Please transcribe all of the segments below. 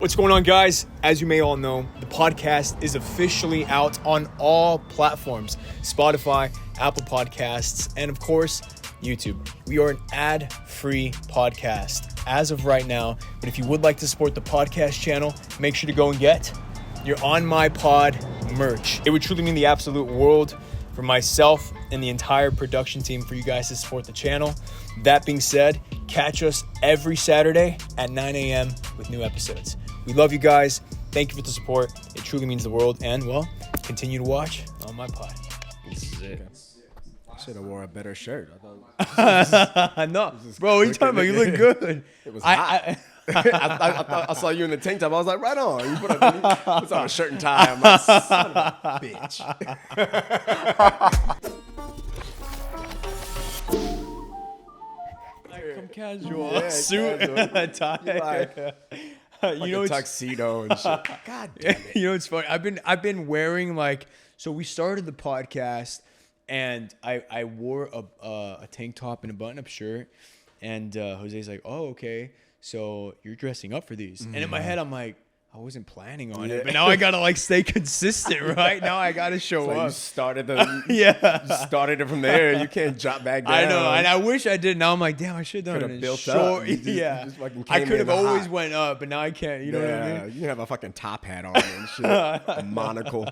What's going on, guys? As you may all know, the podcast is officially out on all platforms: Spotify, Apple Podcasts, and of course, YouTube. We are an ad-free podcast as of right now, but if you would like to support the podcast channel, make sure to go and get your On My Pod merch. It would truly mean the absolute world for myself and the entire production team for you guys to support the channel. That being said, catch us every Saturday at 9 a.m. with new episodes. We love you guys. Thank you for the support. It truly means the world. And, well, continue to watch On My Pod. This is it. I should have wore a better shirt. No, bro, what are you talking about? You look good. It was hot. I saw you in the tank top. I was like, right on. You put on a shirt and tie. I'm like, son of a bitch. Come casual. Suit, tie. Like a tuxedo and shit. God damn it. You know, it's funny. I've been wearing so we started the podcast and I wore a tank top and a button-up shirt, and Jose's like, oh, okay, so you're dressing up for these. And in my head, I'm like, I wasn't planning on it, but now I gotta stay consistent, right? Now I gotta show So up. you started you started it from there. You can't drop back down. I know, and I wish I did. Now I'm like, damn, I should have done Could've it. built short. up. You just fucking I came could have in always hot. went up, but now I can't. You know what I mean? You have a fucking top hat on and shit. A monocle.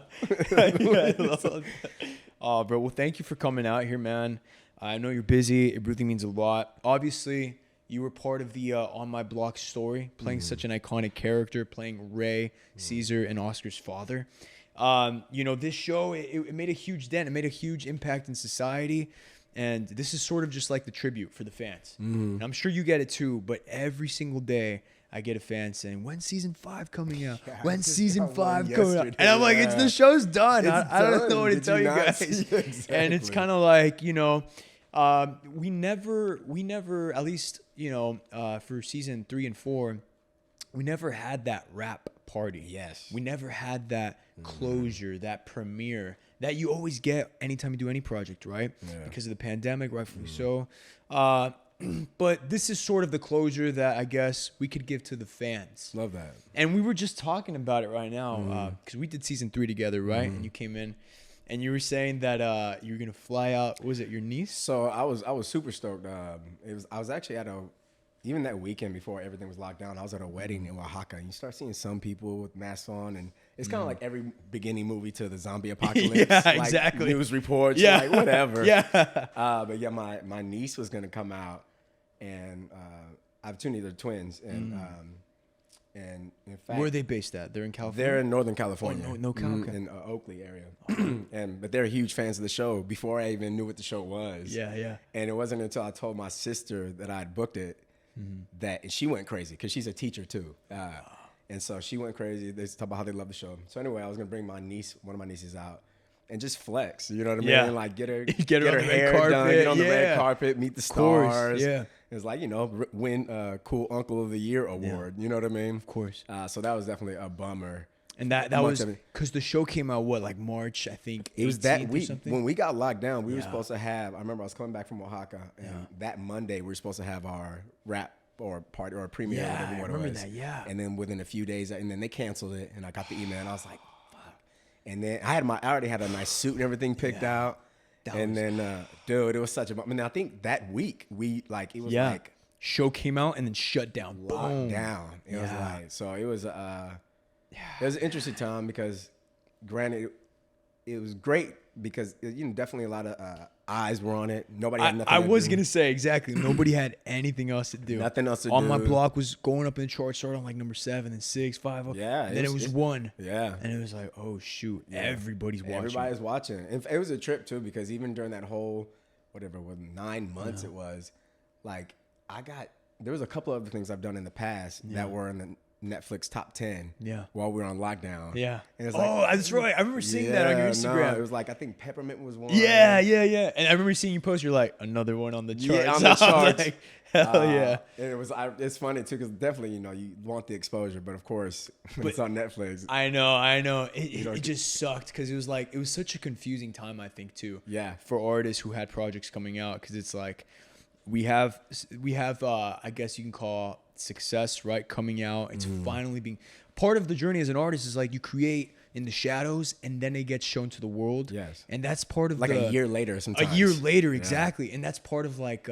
Oh, bro. Well, thank you for coming out here, man. I know you're busy. It really means a lot. Obviously, you were part of the On My Block story, playing such an iconic character, playing Ray, Caesar, and Oscar's father. You know, this show, it made a huge dent. It made a huge impact in society. And this is sort of just like the tribute for the fans. And I'm sure you get it too, but every single day, I get a fan saying, when's season 5 coming out? Yeah, when's just season got 5 one coming out? yesterday, And I'm like, it's the show's done. It's I don't know done. what to Did tell you you not guys. see- Exactly. And it's kind of like, you know, we never, at least, you know, for season 3 and 4, we never had that rap party. Yes. We never had that closure, that premiere that you always get anytime you do any project, right? Yeah. Because of the pandemic, rightfully so. But this is sort of the closure that I guess we could give to the fans. Love that. And we were just talking about it right now because we did season 3 together, right? And you came in and you were saying that you were gonna fly out. What was it, your niece? So I was super stoked. I was actually at even that weekend before everything was locked down, I was at a wedding in Oaxaca, and you start seeing some people with masks on, and it's kind of like every beginning movie to the zombie apocalypse. Yeah, like exactly. News reports, Yeah. like whatever. Yeah. But yeah, my niece was gonna come out, and I have two they're twins, and in fact, Where are they based at? They're in California? they're in Northern California. Oh, no, okay. In Oakley area. But they're huge fans of the show before I even knew what the show was. Yeah. And it wasn't until I told my sister that I had booked it that she went crazy, because she's a teacher too. And so she went crazy. They talk about how they love the show. So anyway, I was gonna bring one of my nieces out and just flex. You know what I mean? Yeah. Like get her on the red hair carpet, done, get on the yeah. red carpet, meet the course, stars. yeah. It was like, you know, win Cool Uncle of the Year award. You know what I mean? Of course. So that was definitely a bummer. And that Much was of it. because the show came out, like March, I think. It was that 18th or week something? when we got locked down. We were Yeah. supposed to have. I remember I was coming back from Oaxaca, and that Monday we were supposed to have our rap or party or premiere. Yeah, whatever I it remember was. that, yeah. And then within a few days, and then they canceled it, and I got the email, and I was like, "Fuck!" And then I already had a nice suit and everything picked out. Dude, it was such a. I mean, I think that week it was like show came out and then shut down. locked Boom. down. It was like, so it was it was an interesting time, because granted it was great because definitely a lot of eyes were on it. Nobody had nothing I to was do. gonna say exactly. Nobody had anything else to do. Nothing else to On do. My Block was going up in the charts, started on like number 7, then 6, 5. Yeah, And then it was 1. Yeah. And it was like, oh should, everybody's watching. Everybody's watching. And it was a trip too, because even during that whole, whatever, 9 months it was, like there was a couple other things I've done in the past that were in the Netflix top 10 while we were on lockdown. Yeah. And it was Oh, that's right. I remember seeing that on your Instagram. No, it was like, I think Peppermint was one. Yeah. And I remember seeing you post, you're like, another one on the charts. Yeah, on the I was charts. like, hell yeah. And it's funny too, because definitely, you want the exposure, but of course, when it's on Netflix. I know. It just sucked because it was such a confusing time, I think, too. Yeah. For artists who had projects coming out, because it's like we have I guess you can call success, right? Coming out. It's finally being part of the journey as an artist is like you create in the shadows and then it gets shown to the world. Yes. And that's part of like a year later sometimes. A year later, exactly. And that's part of like,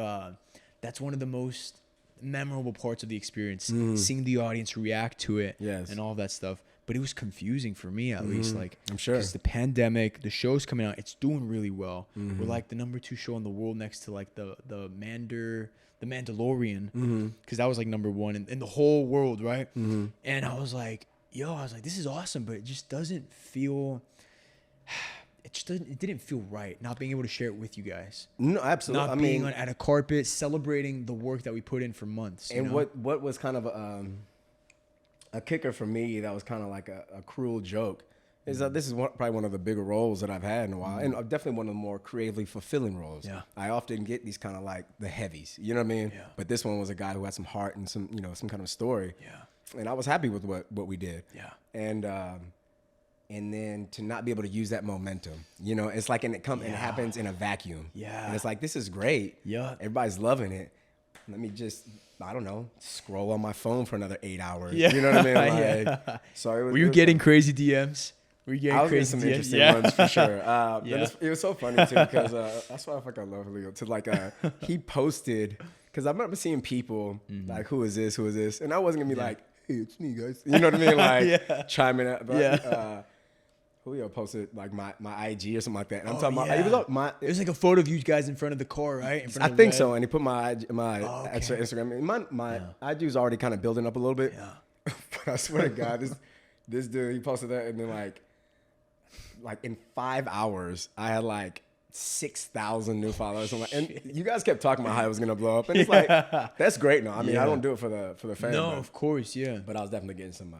that's one of the most memorable parts of the experience, seeing the audience react to it and all that stuff. But it was confusing for me, at least. Like, I'm sure. Because the pandemic, the show's coming out, it's doing really well. We're like the number 2 show in the world next to like the Mandalorian, because that was like number 1 in the whole world, right? And I was like, this is awesome, but it just doesn't feel. It didn't feel right not being able to share it with you guys. No, absolutely. Not being at a carpet, celebrating the work that we put in for months. And what was kind of a kicker for me that was kind of like a cruel joke is that this is probably one of the bigger roles that I've had in a while, and definitely one of the more creatively fulfilling roles. Yeah. I often get these kind of like the heavies, you know what I mean? Yeah. But this one was a guy who had some heart and some kind of story. Yeah. And I was happy with what we did. Yeah. And then to not be able to use that momentum, it's like, it happens in a vacuum. Yeah. And it's like, this is great. Yeah. Everybody's loving it. Let me just, I don't know, scroll on my phone for another 8 hours. Yeah. You know what I mean? Like, so were you getting crazy DMs? Were you getting crazy some DMs? Interesting ones for sure. It was so funny too because that's why I love Leo. To like, he posted, because I remember seeing people like, who is this? And I wasn't gonna be like, hey, it's me, guys. You know what I mean? Like chiming up. But, Julio posted like my IG or something like that. And I'm talking about it was like a photo of you guys in front of the car, right? I think so. And he put my extra Instagram. And my IG was already kind of building up a little bit. Yeah. But I swear to God, this dude, he posted that, and then like in 5 hours, I had like 6,000 new followers. And you guys kept talking about how it was gonna blow up, and it's like, that's great. No, I mean, I don't do it for the fans. No, of course, yeah. But I was definitely getting some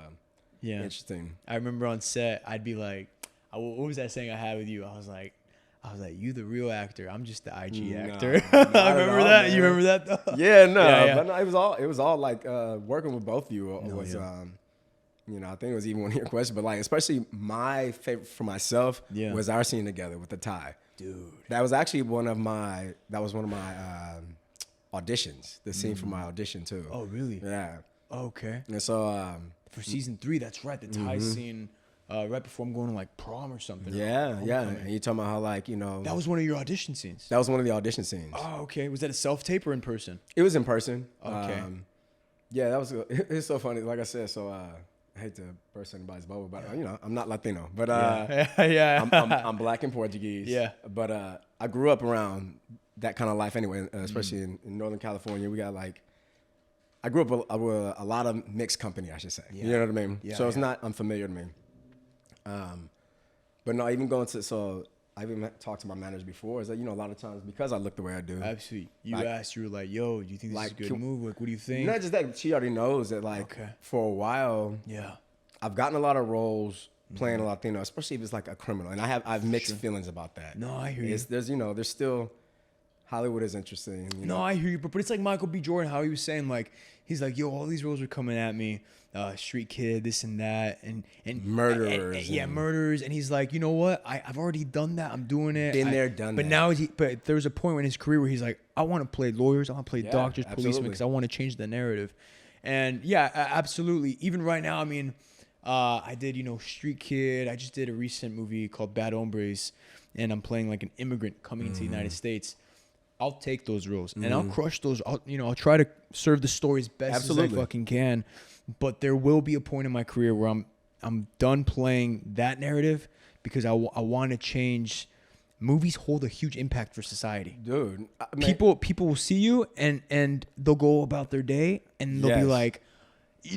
interesting. I remember on set, I'd be like, what was that saying I had with you? I was like, you the real actor. I'm just the IG actor. I remember that. Man. You remember that though? Yeah, no. Yeah. But no, it was all like working with both of you was I think it was even one of your questions, but like especially my favorite for myself was our scene together with the tie. Dude. That was actually one of my auditions. The scene for my audition too. Oh really? Yeah. Okay. And so for season 3, that's right. The tie scene. Right before I'm going to like prom or something. Yeah. And you talking about how like, that was one of your audition scenes. That was one of the audition scenes. Oh, okay. Was that a self-tape or in person? It was in person. Okay. That was, it's so funny. Like I said, so I hate to burst anybody's bubble, but I'm not Latino, but I'm Black and Portuguese. Yeah. But I grew up around that kind of life anyway, especially in Northern California. We got like, I grew up with a lot of mixed company, I should say. Yeah. You know what I mean? Yeah, so it's not unfamiliar to me. But no, even going to, so I've even talked to my managers before, is that, a lot of times because I look the way I do. Absolutely. You asked, you were like, yo, do you think this is a good move? Like, what do you think? Not just that, she already knows that for a while, I've gotten a lot of roles playing a Latino, especially if it's like a criminal. And I've mixed feelings about that. No, I hear you. There's still, Hollywood is interesting. No, I hear you. But it's like Michael B. Jordan, how he was saying, like, he's like, yo, all these roles are coming at me. Street kid, this and that, and murderers. Murderers. And he's like, you know what? I've already done that. I'm doing it. Been there, done that. But there was a point in his career where he's like, I want to play lawyers. I want to play doctors, policemen, because I want to change the narrative. And absolutely. Even right now, I mean, I did, Street Kid. I just did a recent movie called Bad Hombres, and I'm playing like an immigrant coming into the United States. I'll take those roles and I'll crush those. I'll try to serve the story as best as I fucking can. But there will be a point in my career where I'm done playing that narrative because I want to change. Movies hold a huge impact for society. Dude. People will see you and they'll go about their day and they'll be like,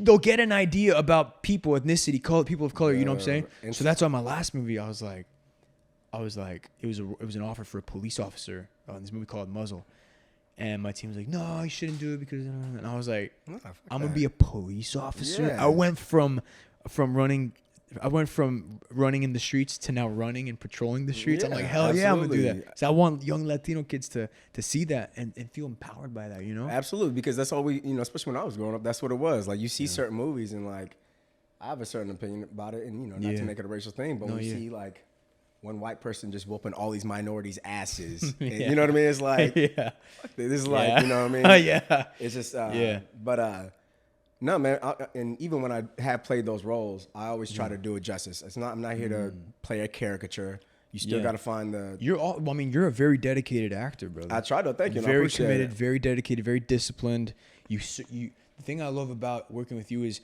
they'll get an idea about people, ethnicity, people of color, you know what I'm saying? So that's why my last movie, I was like, it was an offer for a police officer in this movie called Muzzle. And my team was like, no, you shouldn't do it because, and I was like, I'm going to be a police officer. Yeah. I went from running in the streets to now running and patrolling the streets. I'm like, hell yeah, I'm going to do that. So I want young Latino kids to see that and feel empowered by that, Absolutely. Because that's all we, especially when I was growing up, that's what it was. Like you see certain movies and like, I have a certain opinion about it and, not to make it a racial thing, but we see like, one white person just whooping all these minorities' asses. And, you know what I mean? It's like, this is like, you know what I mean? Yeah. It's just, No, man. And even when I have played those roles, I always try to do it justice. I'm not here to play a caricature. You still got to find the. You're a very dedicated actor, brother. I try to. Thank you. Very committed, very dedicated, very disciplined. The thing I love about working with you is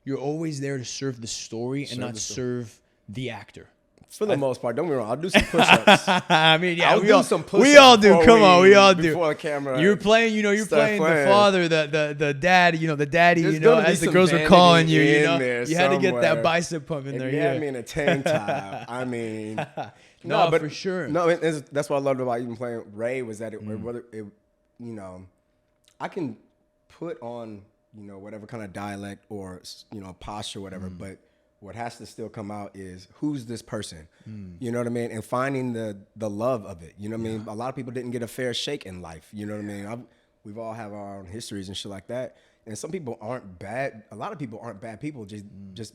you're always there to serve the story and not serve the actor. For the most part, don't get me wrong. I'll do some push-ups. I mean, yeah, I'll do some push-ups. We all do. Come on, we all do. Before the camera, you're playing the father, the dad. The daddy. There's as the girls were calling you. You had to get that somewhere. bicep pump in there. You had me in a tank top. I mean, no, but for sure. No, that's what I loved about even playing Ray was that I can put on whatever kind of dialect or posture, whatever, but what has to still come out is who's this person, you know what I mean? And finding the love of it, you know what I mean? A lot of people didn't get a fair shake in life, you know what I mean? We've all have our own histories and shit like that. And some people aren't bad. A lot of people aren't bad people, just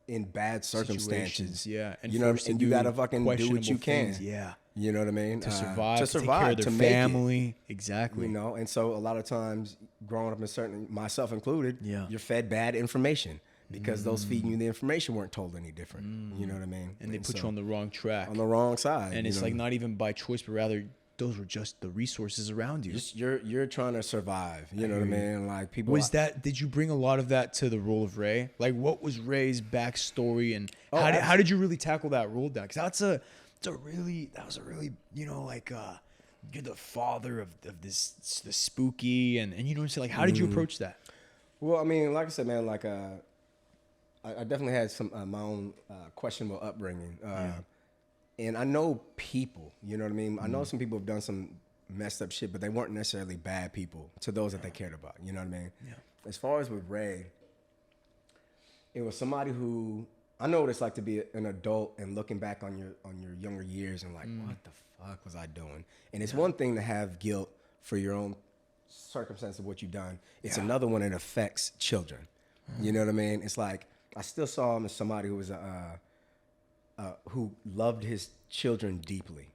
in bad circumstances. Yeah. And and you gotta fucking do what you can. Yeah. You know what I mean? To survive, to take care of their family. Exactly. And so a lot of times growing up in myself included, you're fed bad information. Because those feeding you the information weren't told any different. You know what I mean? And they put you on the wrong track. On the wrong side. And it's like not even by choice, but rather those were just the resources around you. You're trying to survive. You know what I mean? Like people. Did you bring a lot of that to the role of Ray? Like what was Ray's backstory and how did you really tackle that role down? Because that was a really, you're the father of the spooky and you know what I'm saying? Like how did you approach that? Well, I mean, like I said, man, like I definitely had some my own questionable upbringing, and I know people. You know what I mean? I know some people have done some messed up shit, but they weren't necessarily bad people to those that they cared about. You know what I mean? Yeah. As far as with Ray, it was somebody who I know what it's like to be an adult and looking back on your younger years and like, what the fuck was I doing? And it's one thing to have guilt for your own circumstance of what you've done. It's another one that affects children. You know what I mean? It's like. I still saw him as somebody who was who loved his children deeply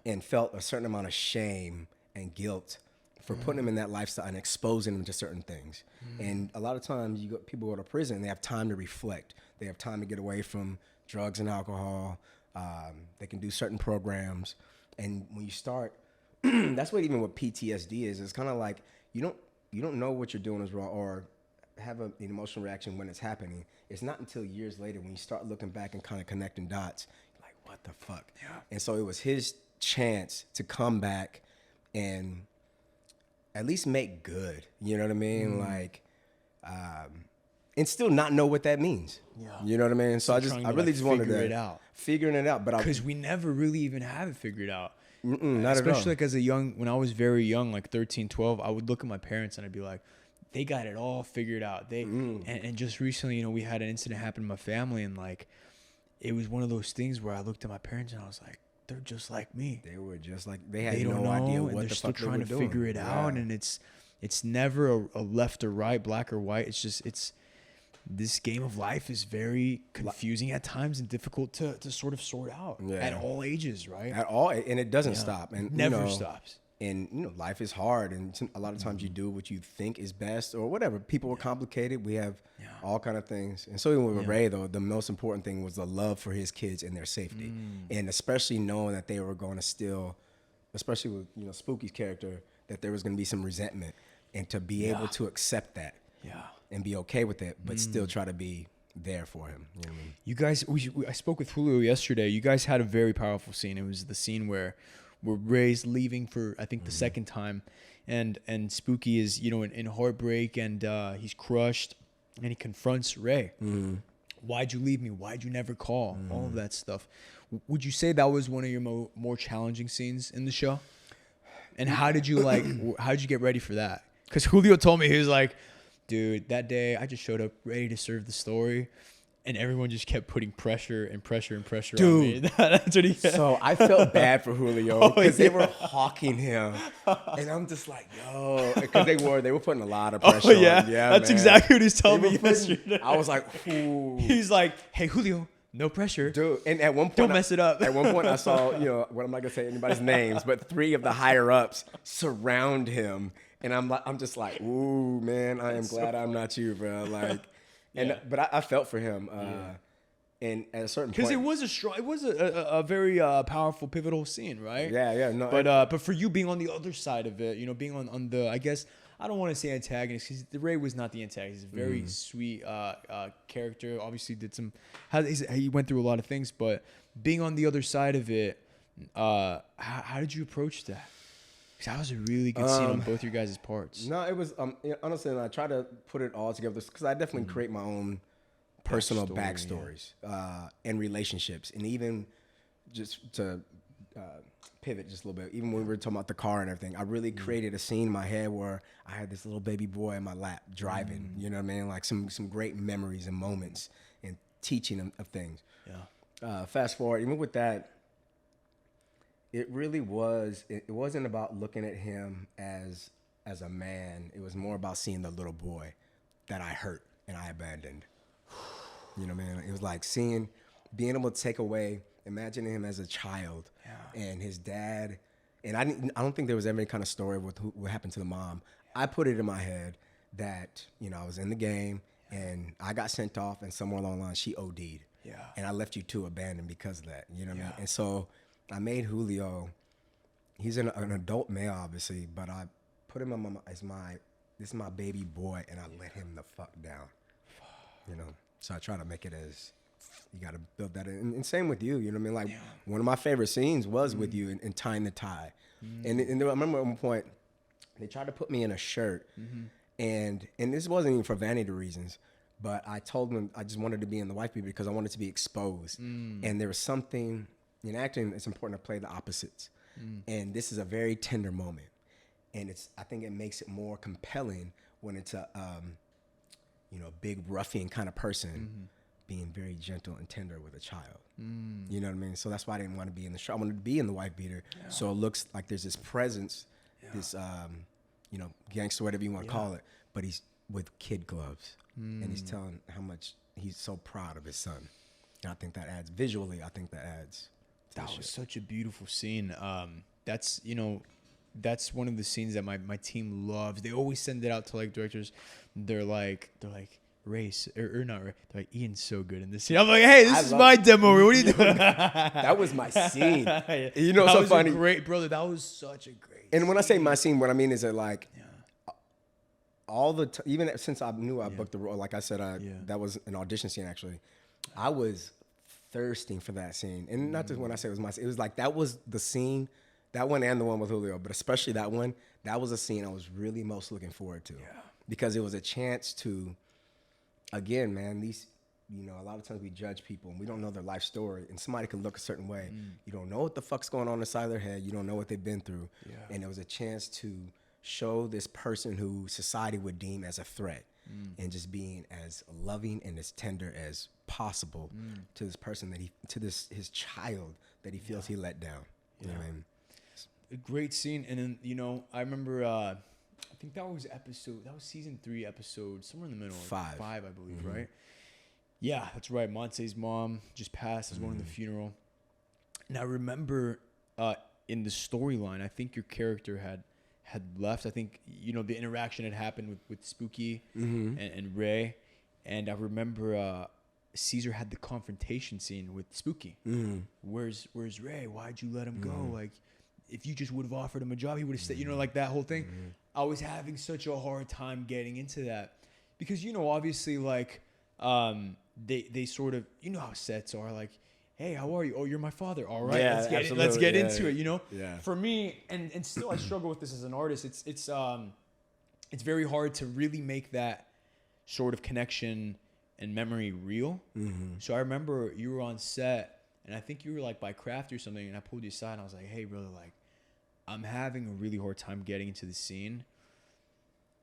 and felt a certain amount of shame and guilt for putting them in that lifestyle and exposing them to certain things. And a lot of times people go to prison, they have time to reflect. They have time to get away from drugs and alcohol. They can do certain programs. And when you start, that's what even what PTSD is. It's kind of like you don't know what you're doing is wrong or have an emotional reaction when it's happening. It's not until years later when you start looking back and kind of connecting dots, you're like, what the fuck? Yeah. And so it was his chance to come back and at least make good. You know what I mean? Like, and still not know what that means. Yeah. You know what I mean? So I really just wanted to figuring it out. But because we never really even have it figured out. Not especially like when I was very young, like 13, 12, I would look at my parents and I'd be like, they got it all figured out. And just recently, we had an incident happen in my family, and like, it was one of those things where I looked at my parents and I was like, they're just like me. They were just like they had no idea what the fuck they were doing. They're still trying to figure it out, and it's never a left or right, black or white. It's this game of life is very confusing at times and difficult to sort of sort out at all ages, right? At all, and it doesn't stop, and never stops. And life is hard, and a lot of times you do what you think is best or whatever. People are complicated. We have all kind of things, and so even with Ray, though, the most important thing was the love for his kids and their safety, and especially knowing that they were going to still, especially with Spooky's character, that there was going to be some resentment, and to be able to accept that, and be okay with it, but still try to be there for him. You know what I mean? You guys, I spoke with Julio yesterday. You guys had a very powerful scene. It was the scene where Ray's leaving for, I think, the second time, and Spooky is, in heartbreak, and he's crushed, and he confronts Ray. Why'd you leave me? Why'd you never call? All of that stuff. Would you say that was one of your more challenging scenes in the show? And how did you get ready for that? Because Julio told me, he was like, dude, that day I just showed up ready to serve the story. And everyone just kept putting pressure and pressure and pressure on me. That's what he said. So I felt bad for Julio because they were hawking him. And I'm just like, yo. Because they were putting a lot of pressure on him. Yeah, that's exactly what he's telling me yesterday. I was like, ooh. He's like, hey, Julio, no pressure. Dude, and at one point. Don't mess it up. At one point I saw, what I'm not going to say anybody's names, but 3 of the higher ups surround him And I'm just like, ooh, man, I am glad I'm not you, bro. Like, but I felt for him. And at a certain point, because it was a very powerful, pivotal scene, right? Yeah, no. But for you being on the other side of it, being on the, I guess I don't want to say antagonist, because Ray was not the antagonist. He's a very sweet character. Obviously, he went through a lot of things, but being on the other side of it, how did you approach that? Because that was a really good scene on both your guys' parts. No, it was honestly, and I try to put it all together because I definitely create my own personal backstories and relationships, and even just to pivot just a little bit, even when we were talking about the car and everything, I really created a scene in my head where I had this little baby boy in my lap driving, you know what I mean? Like some great memories and moments and teaching him of things. Yeah. Fast forward, even with that, it really was, it wasn't about looking at him as a man. It was more about seeing the little boy that I hurt and I abandoned. You know what I mean? It was like being able to take away, imagining him as a child and his dad. And I don't think there was ever any kind of story with what happened to the mom. I put it in my head that, I was in the game and I got sent off, and somewhere along the line she OD'd. Yeah. And I left you two abandoned because of that. You know what I mean? And so I made Julio, he's an adult male, obviously, but I put him as this is my baby boy, and I let him the fuck down. So I try to make it as, you got to build that in. And same with you, you know what I mean? Like, one of my favorite scenes was with you in Tying the Tie. And I remember at one point, they tried to put me in a shirt, and this wasn't even for vanity reasons, but I told them I just wanted to be in the wife beater because I wanted to be exposed. And there was something, in acting, it's important to play the opposites. And this is a very tender moment. And I think it makes it more compelling when it's a big ruffian kind of person being very gentle and tender with a child. You know what I mean? So that's why I didn't want to be in the show. I wanted to be in the wife beater. So it looks like there's this presence, this, gangster, whatever you want to call it, but he's with kid gloves. And he's telling how much he's so proud of his son. And I think that adds, visually, that was such a beautiful scene. That's one of the scenes that my team loves. They always send it out to like directors. They're like Race or not Ray. They're like, Ian's so good in this scene. I'm like, hey, this is my demo. What are you doing? That was my scene. You know, that so was funny. Great, brother. That was such a great. And when I say my scene, what I mean is that like all the even since I knew I booked the role, like I said, that was an audition scene actually. I was thirsting for that scene, and not just when I say it was my scene. It was like that was the scene. That one and the one with Julio, but especially that one, that was a scene I was really most looking forward to. Yeah. Because it was a chance to, again, man, a lot of times we judge people and we don't know their life story, and somebody can look a certain way. You don't know what the fuck's going on inside their head. You don't know what they've been through. Yeah. And it was a chance to show this person who society would deem as a threat and just being as loving and as tender as possible to this person his child that he feels he let down. You know what I mean? A great scene. And then, I remember, I think that was season 3 episode, somewhere in the middle. 5, I believe, right? Yeah, that's right. Monte's mom just passed. I was going to the funeral. And I remember in the storyline, I think your character had left. I think, the interaction had happened with Spooky and Ray. And I remember Caesar had the confrontation scene with Spooky. Where's Ray? Why'd you let him go? Like, if you just would have offered him a job, he would have stayed, like that whole thing. I was having such a hard time getting into that because, obviously, like, they sort of, how sets are, like, hey, how are you? Oh, you're my father. All right, let's get into it, Yeah. For me, and still I struggle with this as an artist. It's very hard to really make that sort of connection and memory real. So I remember you were on set, and I think you were like by craft or something, and I pulled you aside and I was like, hey, brother, like, I'm having a really hard time getting into the scene.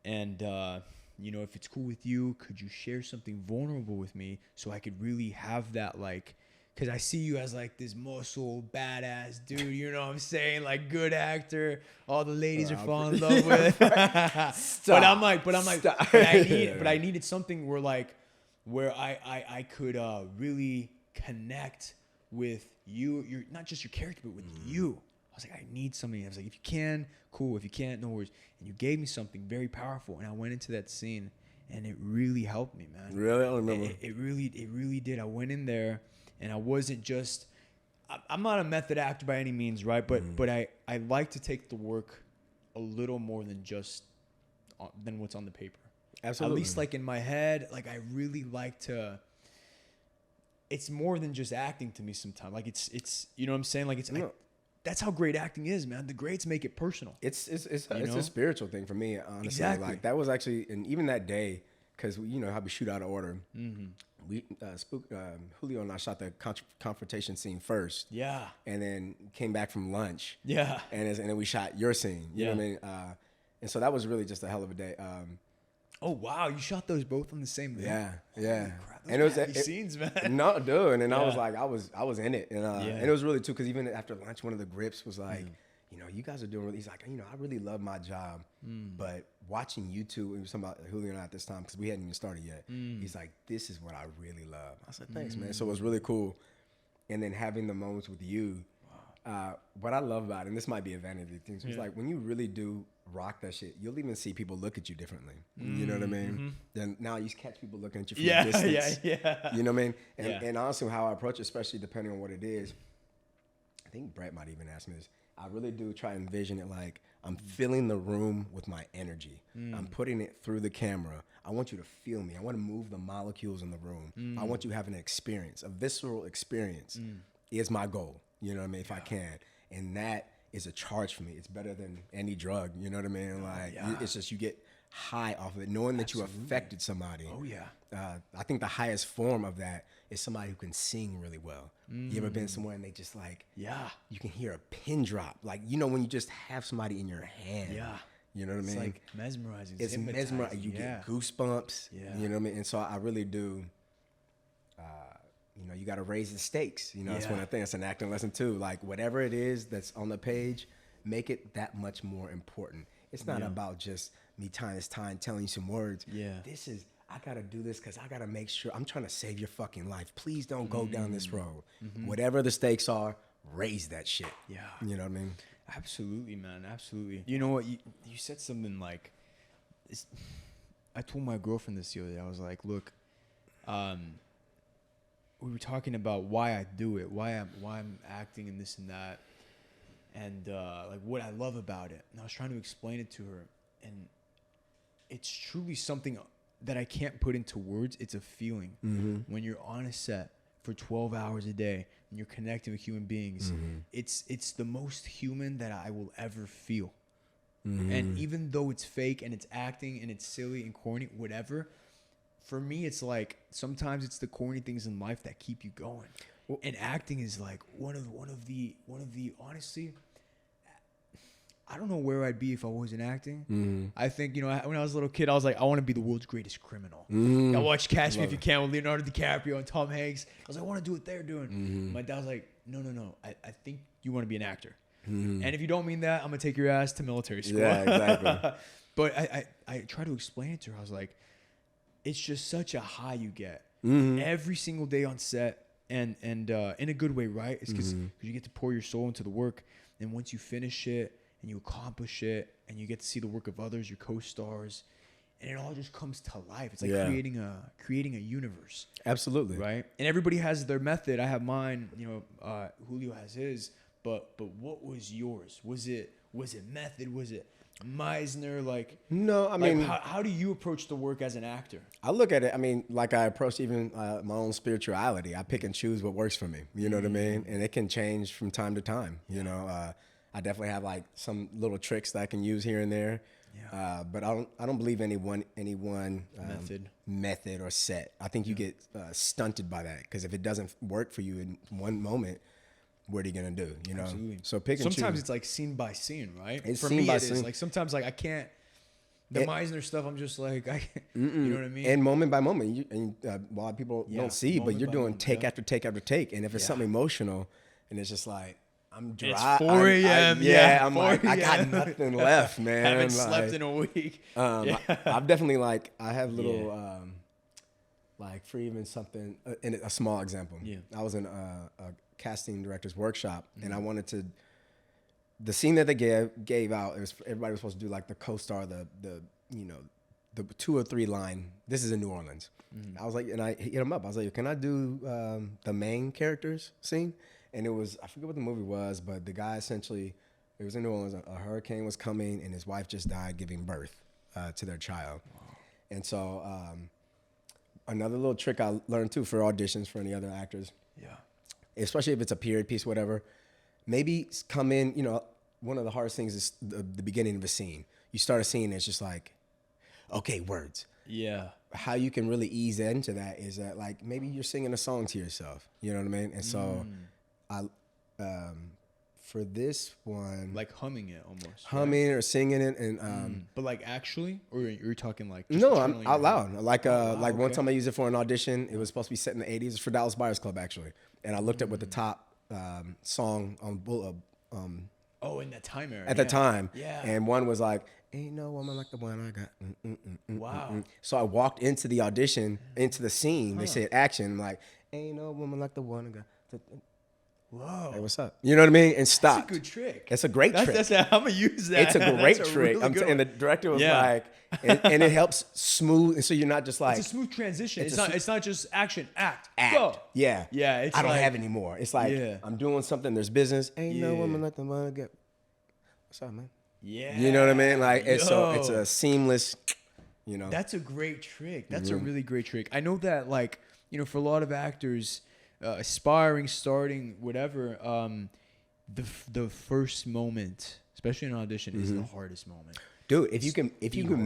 And, if it's cool with you, could you share something vulnerable with me so I could really have that, like, because I see you as like this muscle, badass dude, you know what I'm saying? Like, good actor. All the ladies are falling in love with. But I'm like, I needed something where I could really connect with you. You're not just your character, but with you. I was like, I need something. I was like, if you can, cool. If you can't, no worries. And you gave me something very powerful, and I went into that scene, and it really helped me, man. Really? I don't remember. It really did. I went in there, and I wasn't just. I'm not a method actor by any means, right? But I like to take the work a little more than just than what's on the paper. Absolutely. At least like in my head, like I really like to. It's more than just acting to me sometimes. Like it's you know what I'm saying? Like that's how great acting is, man. The greats make it personal. It's a spiritual thing for me, honestly. Exactly. Like that was actually, and even that day, because you know how we shoot out of order. Mm-hmm. We Julio and I shot the confrontation scene first. Yeah. And then came back from lunch. Yeah. And then we shot your scene. You know what I mean? And so that was really just a hell of a day. Oh wow, you shot those both on the same day. Yeah. Holy crap, those And it was heavy scenes, man. No, dude. And then I was like, I was in it, and Yeah. it was really too, because even after lunch, one of the grips was like, you know, you guys are doing really. He's like, you know, I really love my job, but watching you two, it was talking about Julio and I at this time because we hadn't even started yet. He's like, this is what I really love. I said, thanks, man. So it was really cool, and then having the moments with you. What I love about it, and this might be a vanity thing, it's like when you really do rock that shit, you'll even see people look at you differently. You know what I mean? Then now you catch people looking at you from a distance. Yeah. You know what I mean? And honestly, how I approach it, especially depending on what it is, I think Brett might even ask me this. I really do try and envision it like I'm filling the room with my energy. I'm putting it through the camera. I want you to feel me. I want to move the molecules in the room. I want you to have an experience, a visceral experience is my goal. You know what I mean? If I can. And that is a charge for me. It's better than any drug. You know what I mean? Like, it's just you get high off of it, knowing that you affected somebody. Oh, yeah. I think the highest form of that is somebody who can sing really well. You ever been somewhere and they just like, you can hear a pin drop. Like, you know, when you just have somebody in your hand. Yeah. You know what I mean? It's like mesmerizing. It's mesmerizing. You get goosebumps. Yeah. You know what I mean? And so I really do. You know, you got to raise the stakes. You know, that's one of the things. It's an acting lesson too. Like whatever it is that's on the page, make it that much more important. It's not about just me tying this tie and telling you some words. Yeah. This is, I got to do this because I got to make sure I'm trying to save your fucking life. Please don't go down this road. Whatever the stakes are, raise that shit. Yeah. You know what I mean? Absolutely, man. Absolutely. You know what? You said something like, I told my girlfriend this the other day. I was like, look, we were talking about why I do it, why I'm acting and this and that, and like what I love about it. And I was trying to explain it to her, and it's truly something that I can't put into words. It's a feeling. When you're on a set for 12 hours a day and you're connecting with human beings, it's the most human that I will ever feel. And even though it's fake and it's acting and it's silly and corny, whatever, for me, it's like sometimes it's the corny things in life that keep you going. And acting is like one of the honestly, I don't know where I'd be if I wasn't acting. I think, you know, when I was a little kid, I was like, I want to be the world's greatest criminal. I watched Catch Me If You Can with Leonardo DiCaprio and Tom Hanks. I was like, I want to do what they're doing. My dad was like, no. I think you want to be an actor. And if you don't mean that, I'm going to take your ass to military school. Yeah, exactly. But I try to explain it to her. I was like, it's just such a high you get every single day on set, and in a good way, right? It's because you get to pour your soul into the work, and once you finish it and you accomplish it, and you get to see the work of others, your co-stars, and it all just comes to life. It's like creating a universe. Absolutely, right? And everybody has their method. I have mine. You know, Julio has his. But what was yours? Was it method? Was it Meisner? Like, no, I mean, how do you approach the work as an actor? I look at it, I mean, like I approach even my own spirituality. I pick and choose what works for me. You know what I mean? And it can change from time to time. You know, I definitely have like some little tricks that I can use here and there. Yeah. But I don't believe any one method or set. I think you get stunted by that, because if it doesn't work for you in one moment, what are you gonna do? You know. Absolutely. So pick and choose. Sometimes it's like scene by scene, right? It's for scene me, by it scene. is. Like sometimes, like I can't. The Meisner stuff, I'm just like, you know what I mean? And moment by moment, a lot of people don't see, but you're doing take after take after take. And if it's something emotional, and it's just like, I'm dry. It's 4 a.m. I'm like, I got nothing left, man. Haven't slept in a week. I've definitely like, I have little, like for even something, in a small example. I was in a casting director's workshop, and I wanted to the scene that they gave out, it was everybody was supposed to do like the co-star, the the 2 or 3 line. This is in New Orleans. I was like, and I hit him up. I was like, can I do the main characters scene? And it was, I forget what the movie was, but the guy essentially, it was in New Orleans. A hurricane was coming, and his wife just died giving birth to their child. Wow. And so another little trick I learned too for auditions for any other actors. Yeah. Especially if it's a period piece, whatever. Maybe come in, one of the hardest things is the beginning of a scene. You start a scene, it's just like, okay, words. Yeah. How you can really ease into that is that, like, maybe you're singing a song to yourself. You know what I mean? And so I, for this one, like humming it almost. Humming or singing it. And but like actually, or you're talking like just no, I'm out loud. Like okay. One time I used it for an audition. It was supposed to be set in the 80s. It's for Dallas Buyers Club, actually. And I looked up what the top song on in that time era. At the time. Yeah. And one was like, ain't no woman like the one I got. Wow. So I walked into the audition, into the scene. They said action. I'm like, ain't no woman like the one I got. Whoa. Hey, what's up? You know what I mean? And stopped. That's a good trick. It's a great trick. I'm going to use that. It's a great That's trick. Really and the director was like, and it helps smooth. And so you're not just like. It's a smooth transition. It's not just action, act. Go. Yeah. Yeah. It's I don't have any more. It's like, I'm doing something. There's business. Ain't no woman like the one I got. What's up, man? Yeah. You know what I mean? Like, so it's a seamless, That's a great trick. That's a really great trick. I know that, like, for a lot of actors, aspiring, starting, whatever, the first moment, especially in an audition, is the hardest moment. Dude, if you can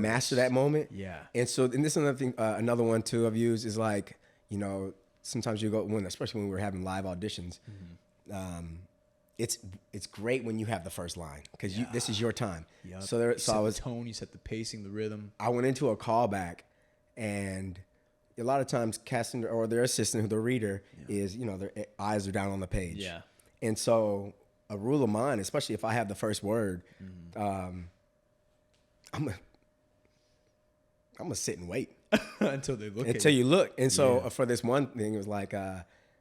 master that moment. Yeah. And so, and this is another thing, another one too I've used is like, sometimes you go, especially when we're having live auditions, it's great when you have the first line because this is your time. Yep. So you set the tone, you set the pacing, the rhythm. I went into a callback, and a lot of times casting or their assistant, the reader, is their eyes are down on the page. Yeah. And so a rule of mine, especially if I have the first word, I'm gonna sit and wait until they look. Until you look. And so for this one thing, it was like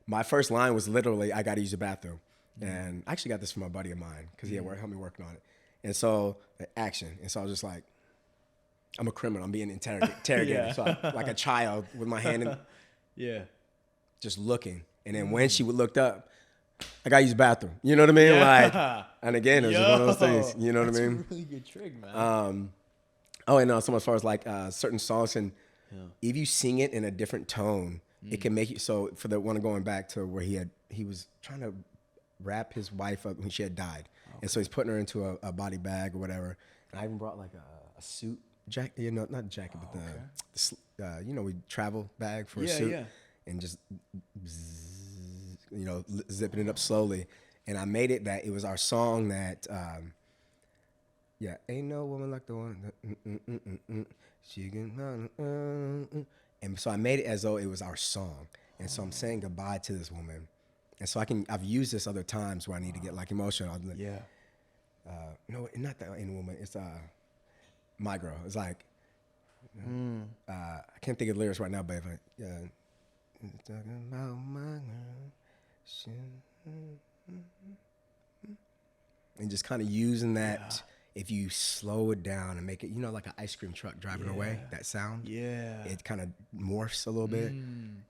my first line was literally, "I got to use the bathroom." And I actually got this from a buddy of mine because he had helped me working on it. And so action. And so I was just like, I'm a criminal. I'm being interrogated. So I'm like a child with my hand in, just looking. And then when she looked up, I got to use the bathroom. You know what I mean? Like, and again, it was just one of those things. You know what I mean? That's a really good trick, man. And so as far as like certain songs, and if you sing it in a different tone, it can make you. So for the one going back to where he was trying to wrap his wife up when she had died. Okay. And so he's putting her into a body bag or whatever. And I even brought like a suit jacket, not a jacket, but the we travel bag for a suit. Yeah. And just, zipping it up slowly. And I made it that it was our song that, ain't no woman like the one. She can, and so I made it as though it was our song. And so I'm saying goodbye to this woman. And so I've used this other times where I need to get like emotional. Like, no, not that in woman. It's my girl. It's like I can't think of the lyrics right now, but talking about my girl, and just kind of using that. If you slow it down and make it, like an ice cream truck driving away, that sound, it kind of morphs a little bit.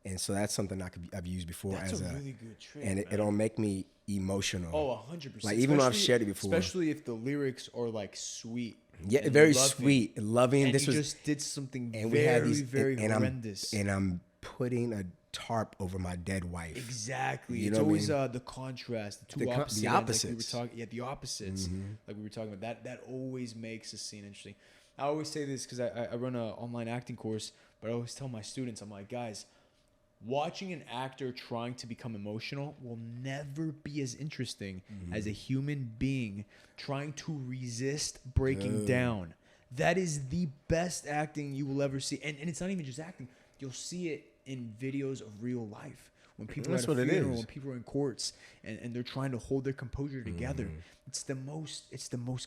And so that's something I've used before. That's a really good trick. And it'll make me emotional. Oh, 100%. Like even though I've shared it before. Especially if the lyrics are like sweet. Yeah, very sweet, loving. And you just did something very horrendous. And I'm putting a tarp over my dead wife. Exactly. It's always the contrast, the opposites. The opposites. Like the opposites. Like we were talking about. That always makes a scene interesting. I always say this because I run an online acting course, but I always tell my students, I'm like, guys, watching an actor trying to become emotional will never be as interesting as a human being trying to resist breaking down. That is the best acting you will ever see. And it's not even just acting. You'll see it in videos of real life when people are at a funeral, when people are in courts and they're trying to hold their composure together. It's the most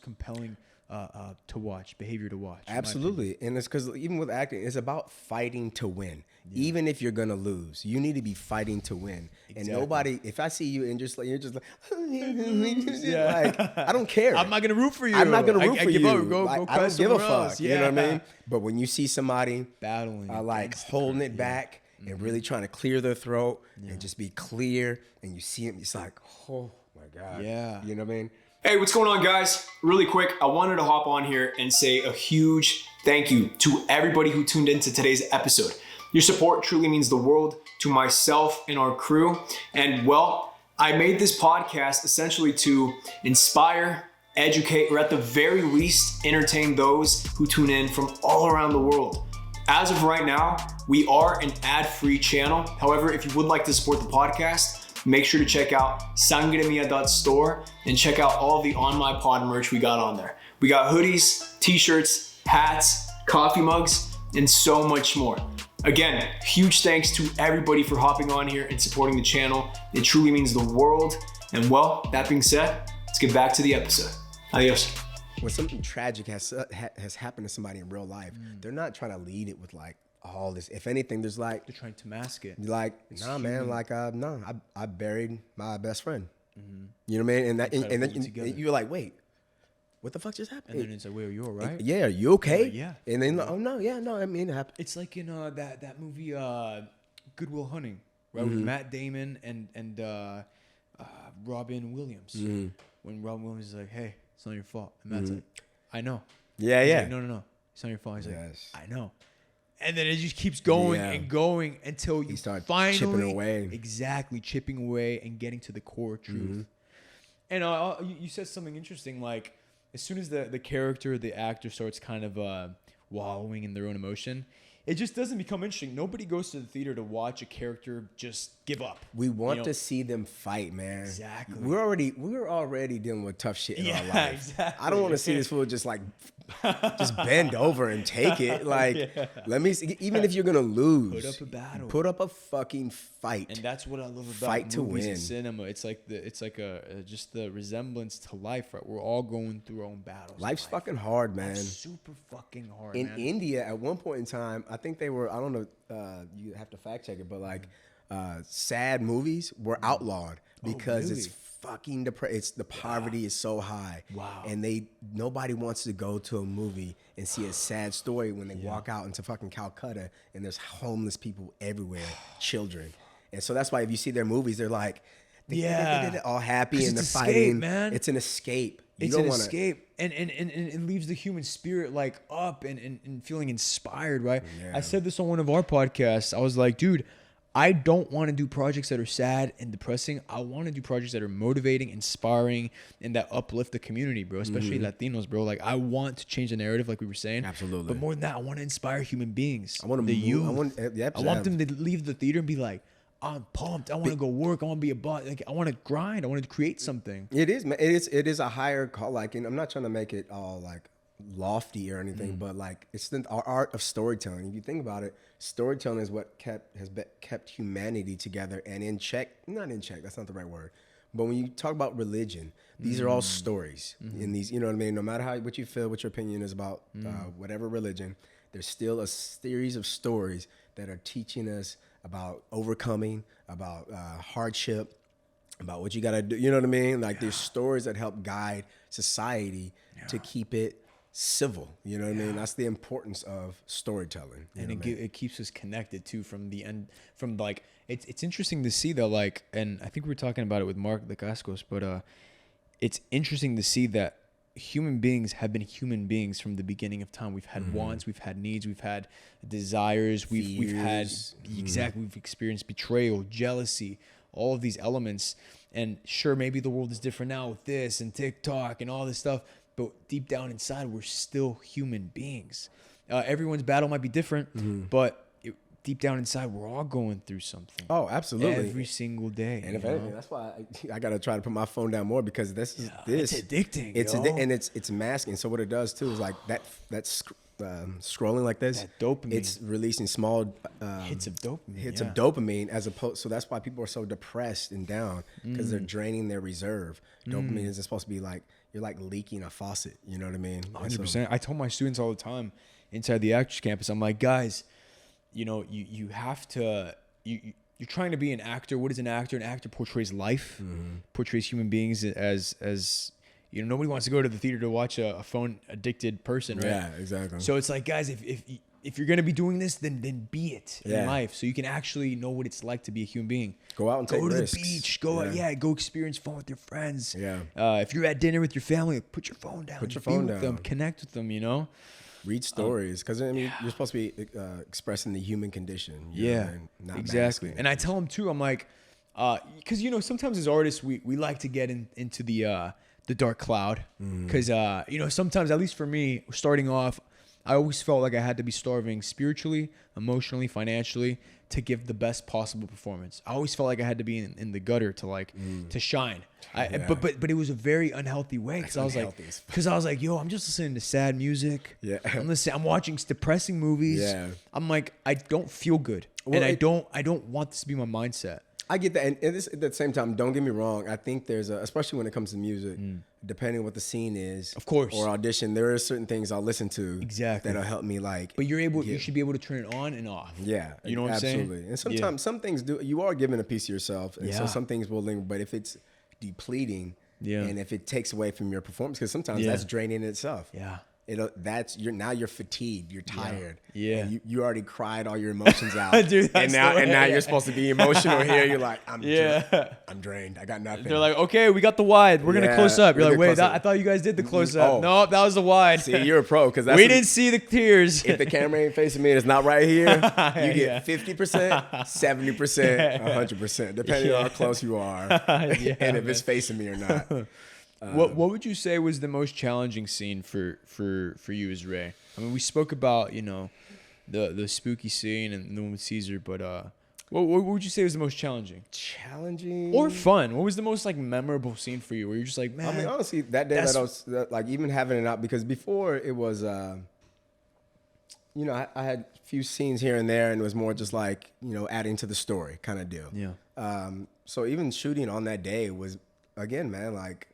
compelling to watch, behavior to watch. Absolutely. And it's because even with acting, it's about fighting to win. Yeah. Even if you're going to lose, you need to be fighting to win. Exactly. And nobody, if I see you and just like, you're just like, like, I don't care. I'm not going to root for you. I'm not going to root for you. Go I don't give a fuck. Yeah. You know what I mean? But when you see somebody battling, like holding it back and really trying to clear their throat and just be clear, and you see it, it's like, oh my God. Yeah. You know what I mean? Hey, what's going on, guys? Really quick, I wanted to hop on here and say a huge thank you to everybody who tuned into today's episode. Your support truly means the world to myself and our crew. And well, I made this podcast essentially to inspire, educate, or at the very least, entertain those who tune in from all around the world. As of right now, we are an ad-free channel. However, if you would like to support the podcast, make sure to check out sangremia.store and check out all the On My Pod merch we got on there. We got hoodies, t-shirts, hats, coffee mugs, and so much more. Again, huge thanks to everybody for hopping on here and supporting the channel. It truly means the world. And well, that being said, let's get back to the episode. Adios. When something tragic has happened to somebody in real life, they're not trying to lead it with like all this. If anything, there's like, they're trying to mask it. Like, it's nah, human. Man, like, no, I buried my best friend. You know what I mean? And then you're like, wait, what the fuck just happened? And then it's like, wait, are you all right? Yeah, are you okay? Yeah. And then, oh no, yeah, no, I mean, it happened. It's like in that movie, Good Will Hunting, right? With Matt Damon and Robin Williams. When Robin Williams is like, hey, it's not your fault. And Matt's like, I know. Yeah, He's yeah. like, no, it's not your fault. He's like, I know. And then it just keeps going and going until you start finally chipping away. Exactly, chipping away and getting to the core truth. And you said something interesting, like as soon as the character, the actor starts kind of wallowing in their own emotion, it just doesn't become interesting. Nobody goes to the theater to watch a character just give up. We want to see them fight, man. Exactly. We're already dealing with tough shit in our life. Exactly. I don't want to see this fool just like just bend over and take it. Like, let me see, even if you're gonna lose, put up a battle. Put up a fucking fight. And that's what I love about fight to movies win. and cinema. It's like just the resemblance to life, right? We're all going through our own battles. Life's fucking hard, man. Life's super fucking hard. In man. India, at one point in time, I think they were, I don't know, you have to fact check it, but like sad movies were outlawed because it's fucking depressing. It's the poverty is so high. Wow. And nobody wants to go to a movie and see a sad story when they walk out into fucking Calcutta and there's homeless people everywhere, children. And so that's why if you see their movies, they're like, all happy and they're fighting. Man. It's an escape. It's an escape, and it leaves the human spirit like up and feeling inspired, right? Yeah. I said this on one of our podcasts. I was like, dude, I don't want to do projects that are sad and depressing. I want to do projects that are motivating, inspiring, and that uplift the community, bro, especially Latinos, bro. Like, I want to change the narrative, like we were saying. Absolutely. But more than that, I want to inspire human beings. I want to youth. I want them to leave the theater and be like, I'm pumped. I want to go work. I want to be a boss. Like, I want to grind. I want to create something. It is, man. It is a higher call. Like, and I'm not trying to make it all like lofty or anything, but like it's the art of storytelling. If you think about it, storytelling is what kept humanity together and in check. Not in check. That's not the right word. But when you talk about religion, these are all stories. In these, you know what I mean. No matter what you feel, what your opinion is about whatever religion, there's still a series of stories that are teaching us about overcoming, about hardship, about what you got to do. You know what I mean? Like there's stories that help guide society to keep it civil. You know what I mean? That's the importance of storytelling. And it keeps us connected too from the end, from like, it's interesting to see though, like, and I think we were talking about it with Mark the Cascos, but it's interesting to see that human beings have been human beings from the beginning of time. We've had wants, we've had needs, we've had desires, we've had we've experienced betrayal, jealousy, all of these elements. And sure, maybe the world is different now with this and TikTok and all this stuff, but deep down inside, we're still human beings. Everyone's battle might be different, but deep down inside, we're all going through something. Oh, absolutely. Every single day. And if anything, that's why I got to try to put my phone down more, because it's addicting. And it's masking. So what it does too is like that's scrolling like this. That dopamine. It's releasing small hits of dopamine. Of dopamine, as opposed. So that's why people are so depressed and down, because they're draining their reserve. Dopamine isn't supposed to be like you're like leaking a faucet. You know what I mean? 100%. I tell my students all the time inside the Actors Campus, I'm like, guys, you know, you have to, you're trying to be an actor. What is an actor? An actor portrays life, portrays human beings as you know, nobody wants to go to the theater to watch a phone addicted person, right? Yeah, exactly. So it's like, guys, if you're gonna be doing this, then be it in life, so you can actually know what it's like to be a human being. Go out and take risks. Go to the beach. Go experience fun with your friends. Yeah. If you're at dinner with your family, put your phone down. Put your phone with down. them. Connect with them. You know. Read stories, because I mean, you're supposed to be expressing the human condition. Not exactly. masking. And I tell them too. I'm like, because you know, sometimes as artists, we like to get into the dark cloud, because you know, sometimes, at least for me, starting off, I always felt like I had to be starving spiritually, emotionally, financially to give the best possible performance. I always felt like I had to be in the gutter to to shine. But it was a very unhealthy way, because I was like, yo, I'm just listening to sad music. Yeah, I'm watching depressing movies. Yeah, I'm like, I don't feel good, and I don't want this to be my mindset. I get that, and this, at the same time, don't get me wrong. I think there's especially when it comes to music, depending on what the scene is, of course, or audition, there are certain things I'll listen to that'll help me. But you should be able to turn it on and off. Yeah, you know what I'm saying? Absolutely. And sometimes some things you are giving a piece of yourself, and so some things will linger. But if it's depleting, and if it takes away from your performance, because sometimes that's draining in itself. Yeah. You're fatigued, you're tired. Yeah. And you already cried all your emotions out. Dude, and now you're supposed to be emotional here. You're like, I'm drained. I got nothing. They're like, okay, we got the wide. We're gonna close up. You're like, wait, I thought you guys did the close up. Oh. No, that was the wide. See, you're a pro, because we didn't see the tears. If the camera ain't facing me and it's not right here, you get 50%, 70%, 100%, depending on how close you are, and if it's facing me or not. What would you say was the most challenging scene for you as Ray? I mean, we spoke about, you know, the spooky scene and the one with Caesar, but what would you say was the most challenging? Challenging or fun? What was the most memorable scene for you, where you're just like, man? I mean, honestly, that day that I was even having it out, because before it was, you know, I had a few scenes here and there, and it was more just like, you know, adding to the story kind of deal. Yeah. So even shooting on that day was, again, man, like.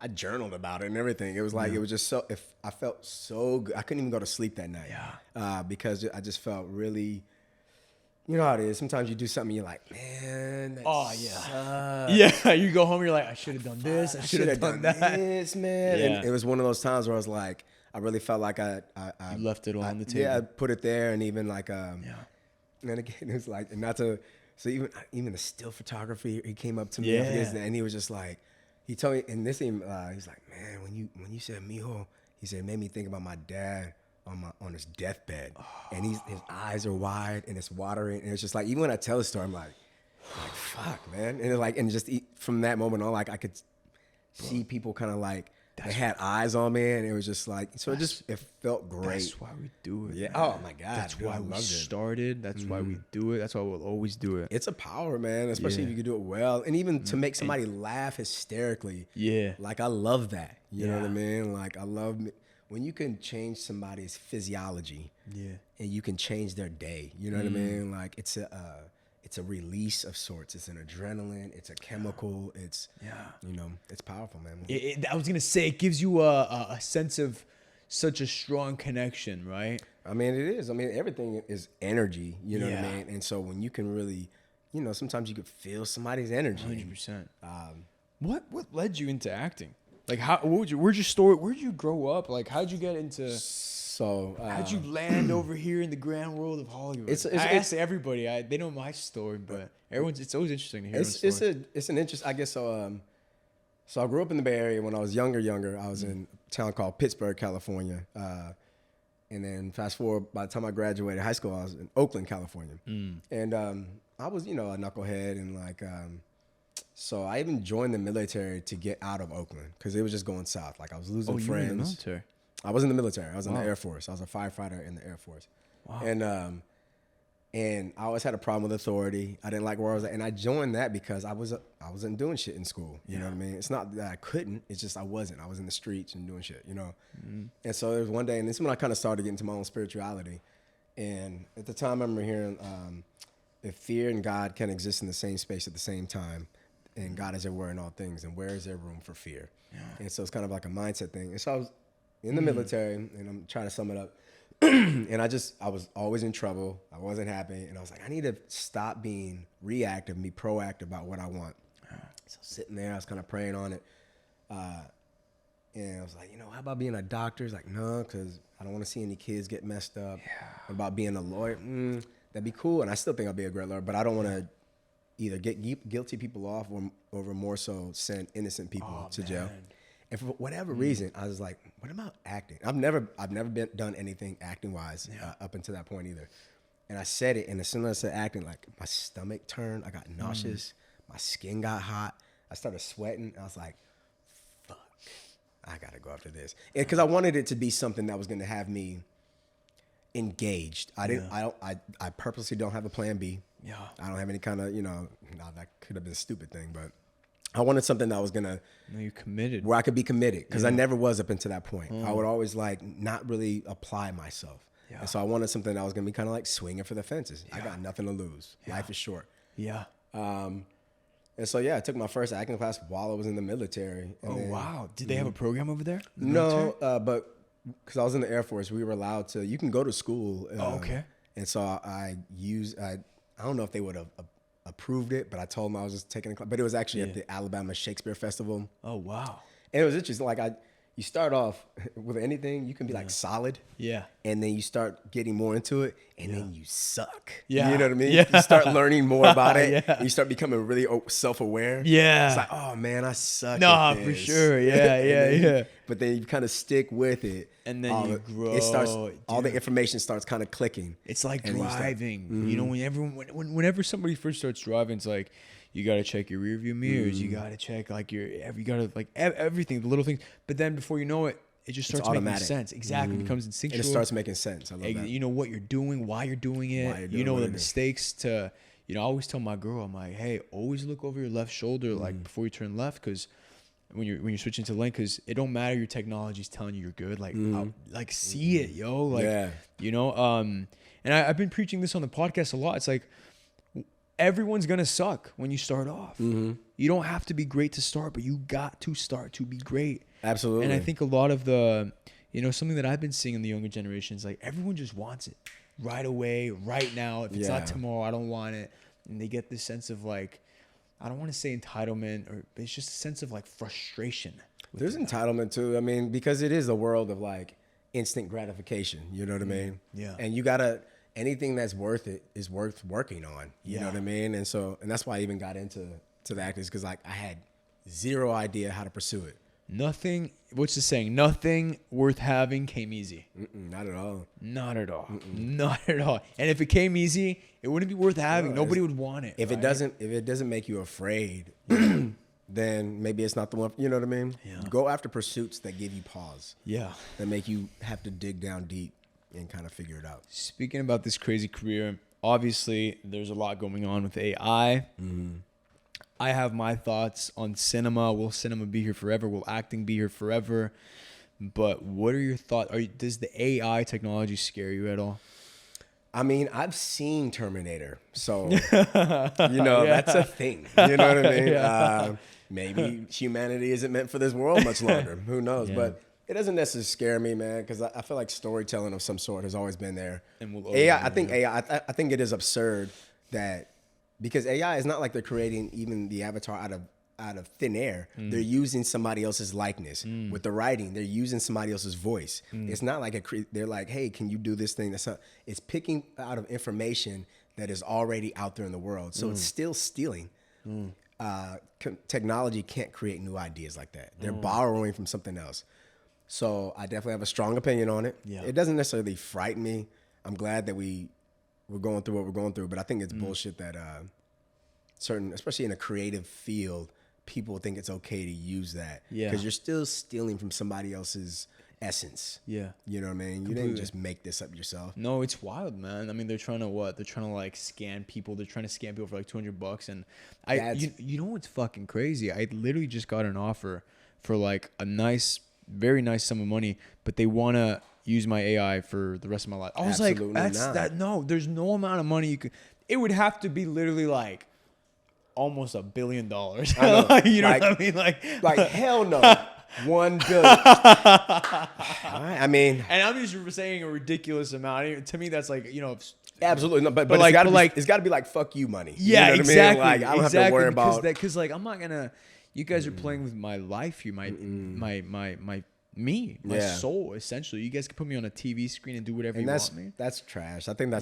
I journaled about it and everything. It was like, it was just so, I felt so good. I couldn't even go to sleep that night. Yeah. Because I just felt really, you know how it is. Sometimes you do something, you're like, man, that sucks. Yeah. You go home, you're like, I should have done this. I should have done that. This, man. Yeah. And it was one of those times where I was like, I really felt like I left it on the table. Yeah, I put it there, and even like, and again, it was like, and not to, so even the still photography, he came up to me and he was just like, he told me, and this even, he's like, man, when you said mijo, he said, it made me think about my dad on his deathbed, and his eyes are wide and it's watering, and it's just like, even when I tell the story, I'm like fuck, man, and it's like, and just from that moment on, like I could see people kind of like they had eyes on me, and it was just like, so it felt great. That's why we do it. Yeah. Man. Oh my God. That's why we started. That's why we do it. That's why we'll always do it. It's a power, man, especially if you can do it well, and even to make somebody laugh hysterically. Yeah. Like I love that. You know what I mean? Like I love when you can change somebody's physiology. Yeah. And you can change their day. You know what I mean? Like it's a release of sorts. It's an adrenaline. It's a chemical. It's, you know, it's powerful, man. I was going to say, it gives you a sense of such a strong connection, right? I mean, it is. I mean, everything is energy, you know what I mean? And so when you can really, you know, sometimes you could feel somebody's energy. 100%. What led you into acting? Like, where'd you grow up? Like, how'd you get into... So how'd you land over here in the grand world of Hollywood? I ask everybody. They know my story, but it's always interesting to hear. It's an interest, I guess. So I grew up in the Bay Area. When I was younger, I was in a town called Pittsburgh, California. And then fast forward, by the time I graduated high school, I was in Oakland, California. And I was, you know, a knucklehead, and like, so I even joined the military to get out of Oakland because it was just going south. Like I was losing friends. You were in the military? I was in the military. I was in the Air Force. I was a firefighter in the Air Force. Wow. And I always had a problem with authority. I didn't like where I was at. And I joined that because I wasn't doing shit in school. You know what I mean? It's not that I couldn't. It's just I wasn't. I was in the streets and doing shit, you know? And so there was one day, and this is when I kind of started getting into my own spirituality. And at the time, I remember hearing if fear and God can exist in the same space at the same time, and God is everywhere in all things, and where is there room for fear? And so it's kind of like a mindset thing. And so I was in the military, and I'm trying to sum it up. And I was always in trouble. I wasn't happy. And I was like, I need to stop being reactive and be proactive about what I want. So sitting there, I was kind of praying on it. And I was like, how about being a doctor? He's like, no, because I don't want to see any kids get messed up. What about being a lawyer? That'd be cool. And I still think I'll be a great lawyer, but I don't want to either get guilty people off or more so send innocent people to jail. And for whatever reason, I was like, what about acting? I've never done anything acting wise up until that point either. And I said it, and as soon as I said acting, like my stomach turned, I got nauseous, my skin got hot, I started sweating. I was like, fuck, I gotta go after this. Because I wanted it to be something that was gonna have me engaged. I purposely don't have a plan B. Yeah. I don't have any kind of, that could have been a stupid thing, but I wanted something that was gonna. No, you're committed. Where I could be committed, because I never was up until that point. I would always not really apply myself, and so I wanted something that was gonna be kind of like swinging for the fences. I got nothing to lose. Life is short. Yeah. And so I took my first acting class while I was in the military. Wow! Did they have a program over there? No, but because I was in the Air Force, we were allowed to. You can go to school. Okay. And so I don't know if they would have approved it, but I told them I was just taking a class. But it was actually at the Alabama Shakespeare Festival. Oh, wow. And it was interesting. You start off with anything, you can be solid. Yeah. And then you start getting more into it, and then you suck. Yeah. You know what I mean? Yeah. You start learning more about it. Yeah. You start becoming really self-aware. Yeah. It's like, oh man, I suck. Nah, for sure. Yeah. But then you kind of stick with it. And then you grow. It starts. All the information starts kind of clicking. It's like driving. Whenever somebody first starts driving, it's like, you got to check your rear view mirrors. You got to check everything, the little things. But then before you know it, it just starts making sense. Exactly. It becomes instinctual. And it starts making sense. I love that. You know what you're doing, why you're doing it. You know the mistakes to, I always tell my girl, I'm like, hey, always look over your left shoulder before you turn left, because when you're switching to lane, because it don't matter your technology's telling you you're good. See it, yo. And I've been preaching this on the podcast a lot. It's like, everyone's going to suck when you start off. You don't have to be great to start, but you got to start to be great. Absolutely. And I think a lot of the, something that I've been seeing in the younger generations, everyone just wants it right away, right now. If it's not tomorrow, I don't want it. And they get this sense of I don't want to say entitlement, but it's just a sense of frustration. There's entitlement too. I mean, because it is a world of instant gratification. You know what I mean? Yeah. And you got to, anything that's worth it is worth working on. You know what I mean? And that's why I even got into the acting, because I had zero idea how to pursue it. Nothing, what's the saying? Nothing worth having came easy. Not at all. Not at all. Not at all. And if it came easy, it wouldn't be worth having. Nobody would want it. If it doesn't make you afraid, then maybe it's not the one. You know what I mean? Yeah. Go after pursuits that give you pause. Yeah. That make you have to dig down deep and kind of figure it out. Speaking about this crazy career, obviously there's a lot going on with AI. I have my thoughts on cinema. Will cinema be here forever? Will acting be here forever? But what are your thoughts? Does the AI technology scare you at all? I mean, I've seen Terminator, so that's a thing. You know what I mean? Maybe humanity isn't meant for this world much longer. Who knows? But it doesn't necessarily scare me, man, because I feel like storytelling of some sort has always been there. And I think it is absurd that, because AI is not like they're creating even the avatar out of thin air. They're using somebody else's likeness with the writing. They're using somebody else's voice. It's not like they're like, hey, can you do this thing? It's picking out of information that is already out there in the world. So it's still stealing. Technology can't create new ideas like that. They're borrowing from something else. So I definitely have a strong opinion on it. Yeah. It doesn't necessarily frighten me. I'm glad that we're going through what we're going through, but I think it's bullshit that especially in a creative field, people think it's okay to use that. Yeah. Because you're still stealing from somebody else's essence. Yeah. You know what I mean? You didn't just make this up yourself. No, it's wild, man. I mean, they're trying to scan people. They're trying to scam people for $200. And you know what's fucking crazy? I literally just got an offer for a nice, very nice sum of money, but they want to use my AI for the rest of my life. I was no, there's no amount of money you could. It would have to be literally almost $1 billion. I know. Like, you know what I mean? Like hell no. 1 billion. I mean, and I'm just saying a ridiculous amount. To me, that's like, you know, absolutely no, but like, it's gotta be like fuck you money. Yeah, you know what exactly. I mean? Like I don't have to worry about because like I'm not gonna. You guys are playing with my life here, my soul essentially. You guys can put me on a TV screen and do whatever you want me. That's trash. I think I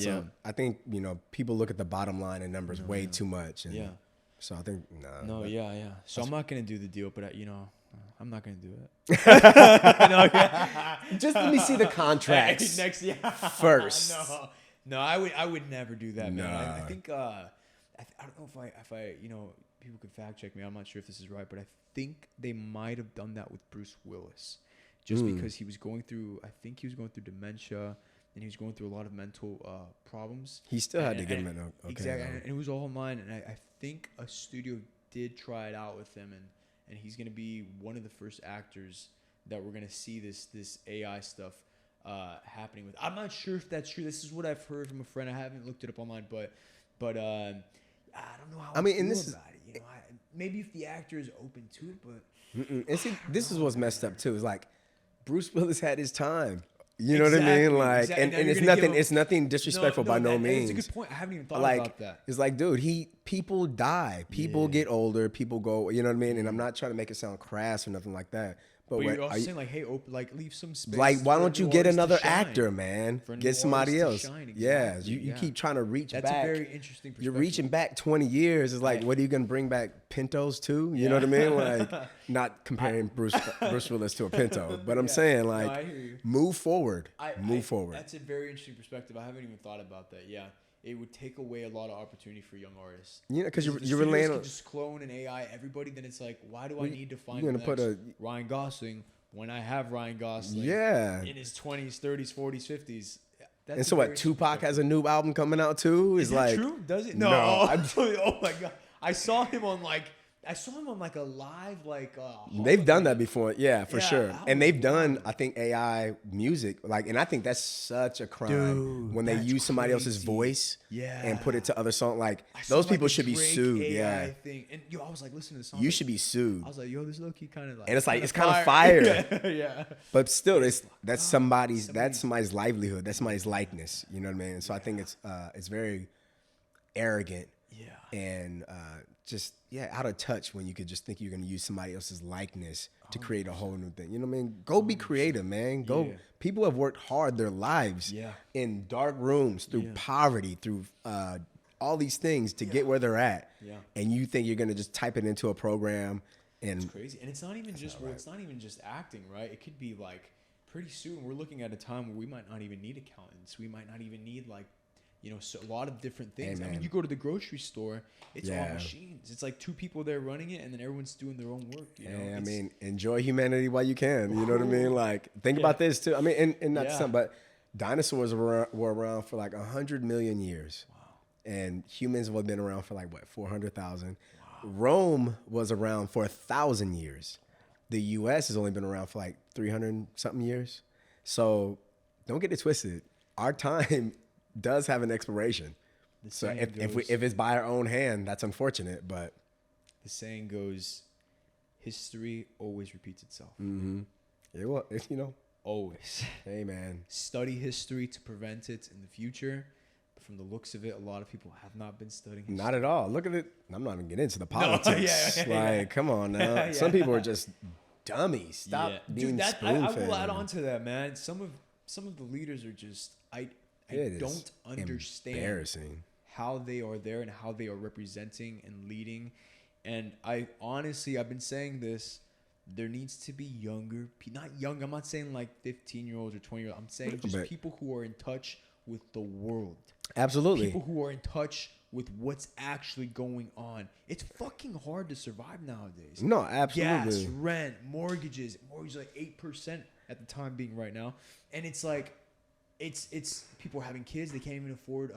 think you know people look at the bottom line and numbers way too much. And so I think So I'm not gonna do the deal, but I'm not gonna do it. Just let me see the contracts first. No, I would never do that, man. Nah. I think I don't know if I people could fact check me. I'm not sure if this is right, but I think they might have done that with Bruce Willis, just because he was going through. I think he was going through dementia, and he was going through a lot of mental problems. He still had to get him in. Exactly, and it was all online. And I think a studio did try it out with him, and he's gonna be one of the first actors that we're gonna see this AI stuff happening with. I'm not sure if that's true. This is what I've heard from a friend. I haven't looked it up online, but I don't know how I feel about it. You know, maybe if the actor is open to it, but and see, this is what's messed up too. Is like Bruce Willis had his time. You know what I mean? Like, and it's nothing disrespectful by no means. It's a good point. I haven't even thought about that. It's like, dude, people die, people get older, people go. You know what I mean? And I'm not trying to make it sound crass or nothing like that. But you're also saying like, hey, leave some space. Like, why don't you get another actor, man? Get somebody else. Exactly. Yeah, you keep trying to reach back. That's a very interesting perspective. You're reaching back 20 years. It's like, what are you going to bring back Pintos too? You know what I mean? Like, not comparing Bruce Willis to a Pinto, but I'm saying like, move forward. Move forward. That's a very interesting perspective. I haven't even thought about that. Yeah. It would take away a lot of opportunity for young artists. Yeah, because you're relying on just clone and AI everybody. Then it's like, why do I need to find the next Ryan Gosling when I have Ryan Gosling? In his 20s, 30s, 40s, 50s. And so what? Tupac has a new album coming out too. Is that true? Does it? No. Oh my god! I saw him on a live they've done that before, for sure. And they've done, I think, AI music, and I think that's such a crime when they use somebody else's voice and put it to other songs. Like those people should be sued. AI thing. And I was like, listen to the song. You should be sued. I was like, this low key kind of like, and it's like it's kind of fire. Yeah. But still, that's somebody's livelihood. That's somebody's likeness. You know what I mean? So I think it's very arrogant. Yeah. And just out of touch when you could just think you're going to use somebody else's likeness to create a whole new thing. You know what I mean? Go be creative, man. Go. People have worked hard their lives in dark rooms through poverty, through all these things to get where they're at. Yeah. And you think you're going to just type it into a program and it's crazy. And it's not even it's not even just acting, right? It could be like pretty soon we're looking at a time where we might not even need accountants. We might not even need so a lot of different things. Hey, I mean, you go to the grocery store, it's all machines. It's like two people there running it, and then everyone's doing their own work. You know? I mean, enjoy humanity while you can. You know what I mean? Like, think about this too. I mean, and not something, but dinosaurs were around for like 100 million years. Wow. And humans have been around for 400,000. Wow. Rome was around for 1,000 years. The U.S. has only been around for 300 something years. So don't get it twisted. Our time does have an expiration. So if it's by our own hand, that's unfortunate, but the saying goes, history always repeats itself. Mm-hmm. Always. Hey, man. Study history to prevent it in the future. But from the looks of it, a lot of people have not been studying history. Not at all. Look at it. I'm not even getting into the politics. Come on now. Some people are just dummies. Stop being spoon-fed. I will add on to that, man. Some of the leaders are just I don't understand how they are there and how they are representing and leading. And I've been saying this, there needs to be younger, not young, I'm not saying 15-year-olds or 20-year-olds. I'm saying just people who are in touch with the world. Absolutely. People who are in touch with what's actually going on. It's fucking hard to survive nowadays. No, absolutely. Gas, rent, mortgages 8% at the time being right now. And it's like, it's people are having kids. They can't even afford,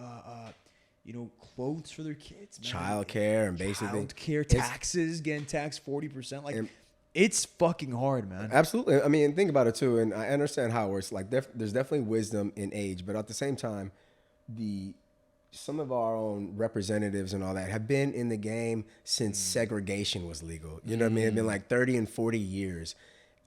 clothes for their kids. Childcare and basically childcare, taxes, getting taxed 40%. It's fucking hard, man. Absolutely. I mean, think about it too. And I understand how it works. There's definitely wisdom in age, but at the same time, the some of our own representatives and all that have been in the game since segregation was legal. You know what I mean? It's been like 30 and 40 years.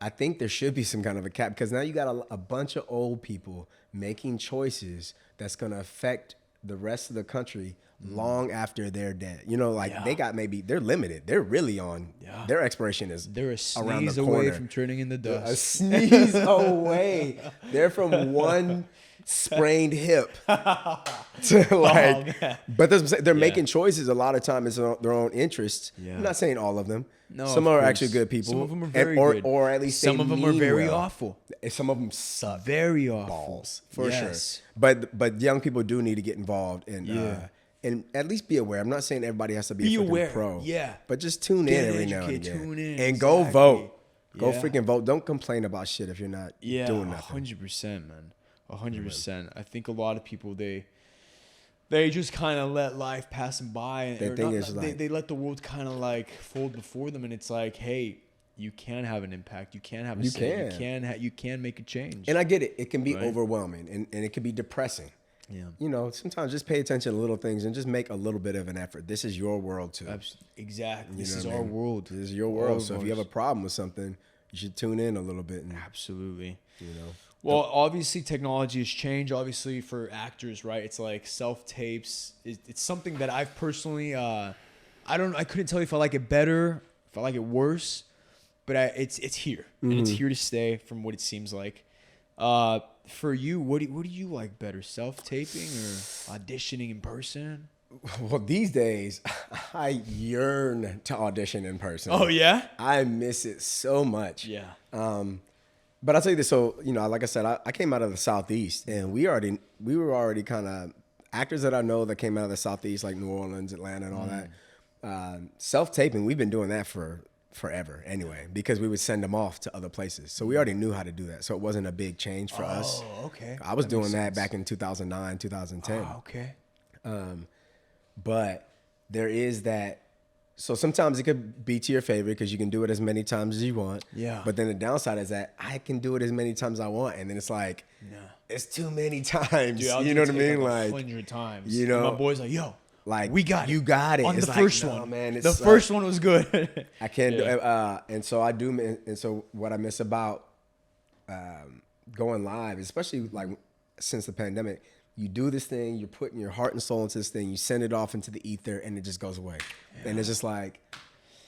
I think there should be some kind of a cap because now you got a bunch of old people making choices that's going to affect the rest of the country long after they're dead. You know, like they're limited. They're really on, their expiration is They're a around the sneeze corner. away from turning into dust. A sneeze away. They're from one sprained hip to like, but they're making choices a lot of times in their own interests. I'm not saying all of them. No, some are actually good people. Some of them are very or, good. or at least some of them are very well. awful. And some of them suck. Very awful. Balls for Yes. sure. But young people do need to get involved and at least be aware. I'm not saying everybody has to be a freaking aware. pro. Yeah. But just tune Get in every now and educated, again. tune in, and go exactly. vote. Go Yeah. freaking vote. Don't complain about shit if you're not doing nothing. 100%, man. 100%. I think a lot of people they just kind of let life pass them by, and they let the world kind of like fold before them, and it's like, hey, you can have an impact, you can have a say, you can make a change. And I get it. It can be overwhelming and it can be depressing. Yeah. You know, sometimes just pay attention to little things and just make a little bit of an effort. This is your world too. Exactly. You This know is what I our mean? world. This is your world. So if you have a problem with something, you should tune in a little bit. And, Absolutely. you know. Well, obviously technology has changed. Obviously for actors, right? It's like self-tapes. It's something that I've personally, I couldn't tell you if I like it better, if I like it worse, but it's here and it's here to stay from what it seems like. For you, what do you like better, self-taping or auditioning in person? Well, these days, I yearn to audition in person. Oh yeah, I miss it so much. yeah. But I'll tell you this. So, you know, like I said, I came out of the Southeast, and we were already kind of actors that I know that came out of the Southeast, like New Orleans, Atlanta, and all that. Self-taping, we've been doing that for forever anyway, because we would send them off to other places. So we already knew how to do that. So it wasn't a big change for us. Oh, okay. I was doing that back in 2009, 2010. Oh, okay. But there is that. So sometimes it could be to your favor because you can do it as many times as you want. Yeah. But then the downside is that I can do it as many times as I want. And then it's like, it's too many times. Dude, you know what I mean? Like Like 100 times. you know, and my boy's like, yo, like we got it. You got it. On it's the like, first no, one, man. The first one was good. I can't do it. And so I do. And so what I miss about going live, especially like since the pandemic, you do this thing, you're putting your heart and soul into this thing, you send it off into the ether, and it just goes away. Yeah. And it's just like,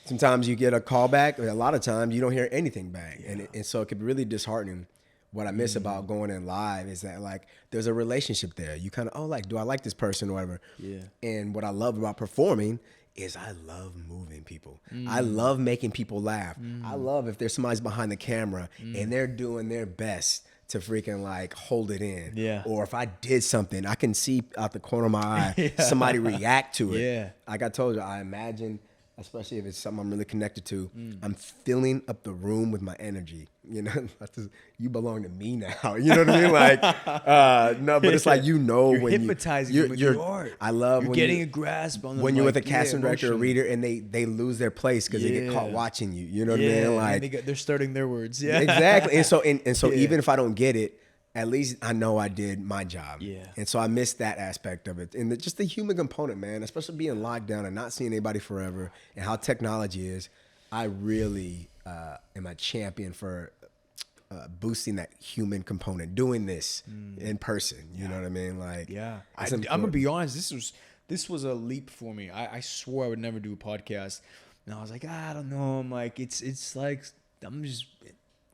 sometimes you get a call back, a lot of times you don't hear anything back. Yeah. And so it could be really disheartening. What I miss about going in live is that like there's a relationship there. You kind of, like, do I like this person or whatever? Yeah. And what I love about performing is I love moving people. I love making people laugh. I love if there's somebody's behind the camera and they're doing their best to freaking like hold it in. Yeah. Or if I did something, I can see out the corner of my eye somebody react to it. Yeah. Like I told you, I imagine, especially if it's something I'm really connected to, I'm filling up the room with my energy. You know, you belong to me now. You know what I mean? Like, no, but it's like, you know, you're when hypnotizing them with your art. I love you're when getting a grasp on them. When you're with a casting director or reader and they lose their place because they get caught watching you. You know what I mean? Like they're starting their words. Yeah, exactly. And so even if I don't get it, at least I know I did my job. Yeah. And so I miss that aspect of it. And just the human component, man, especially being locked down and not seeing anybody forever and how technology is, I really am a champion for boosting that human component, doing this in person. You know what I mean? Like, I'm going to be honest. This was a leap for me. I swore I would never do a podcast. And I was like, I don't know. I'm like, it's like, I'm just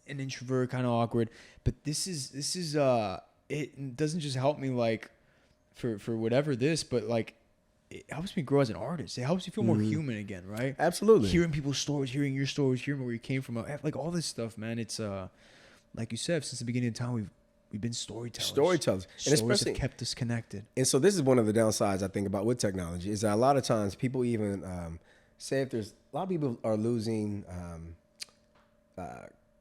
an introvert, kind of awkward, but this is it doesn't just help me like for whatever this, but like it helps me grow as an artist. It helps you feel more human again, right? Absolutely. Hearing people's stories, hearing your stories, hearing where you came from, like all this stuff, man. It's like you said, since the beginning of time, we've been storytellers. And stories have kept us connected. And so this is one of the downsides I think about with technology is that a lot of times people even say if there's a lot of people are losing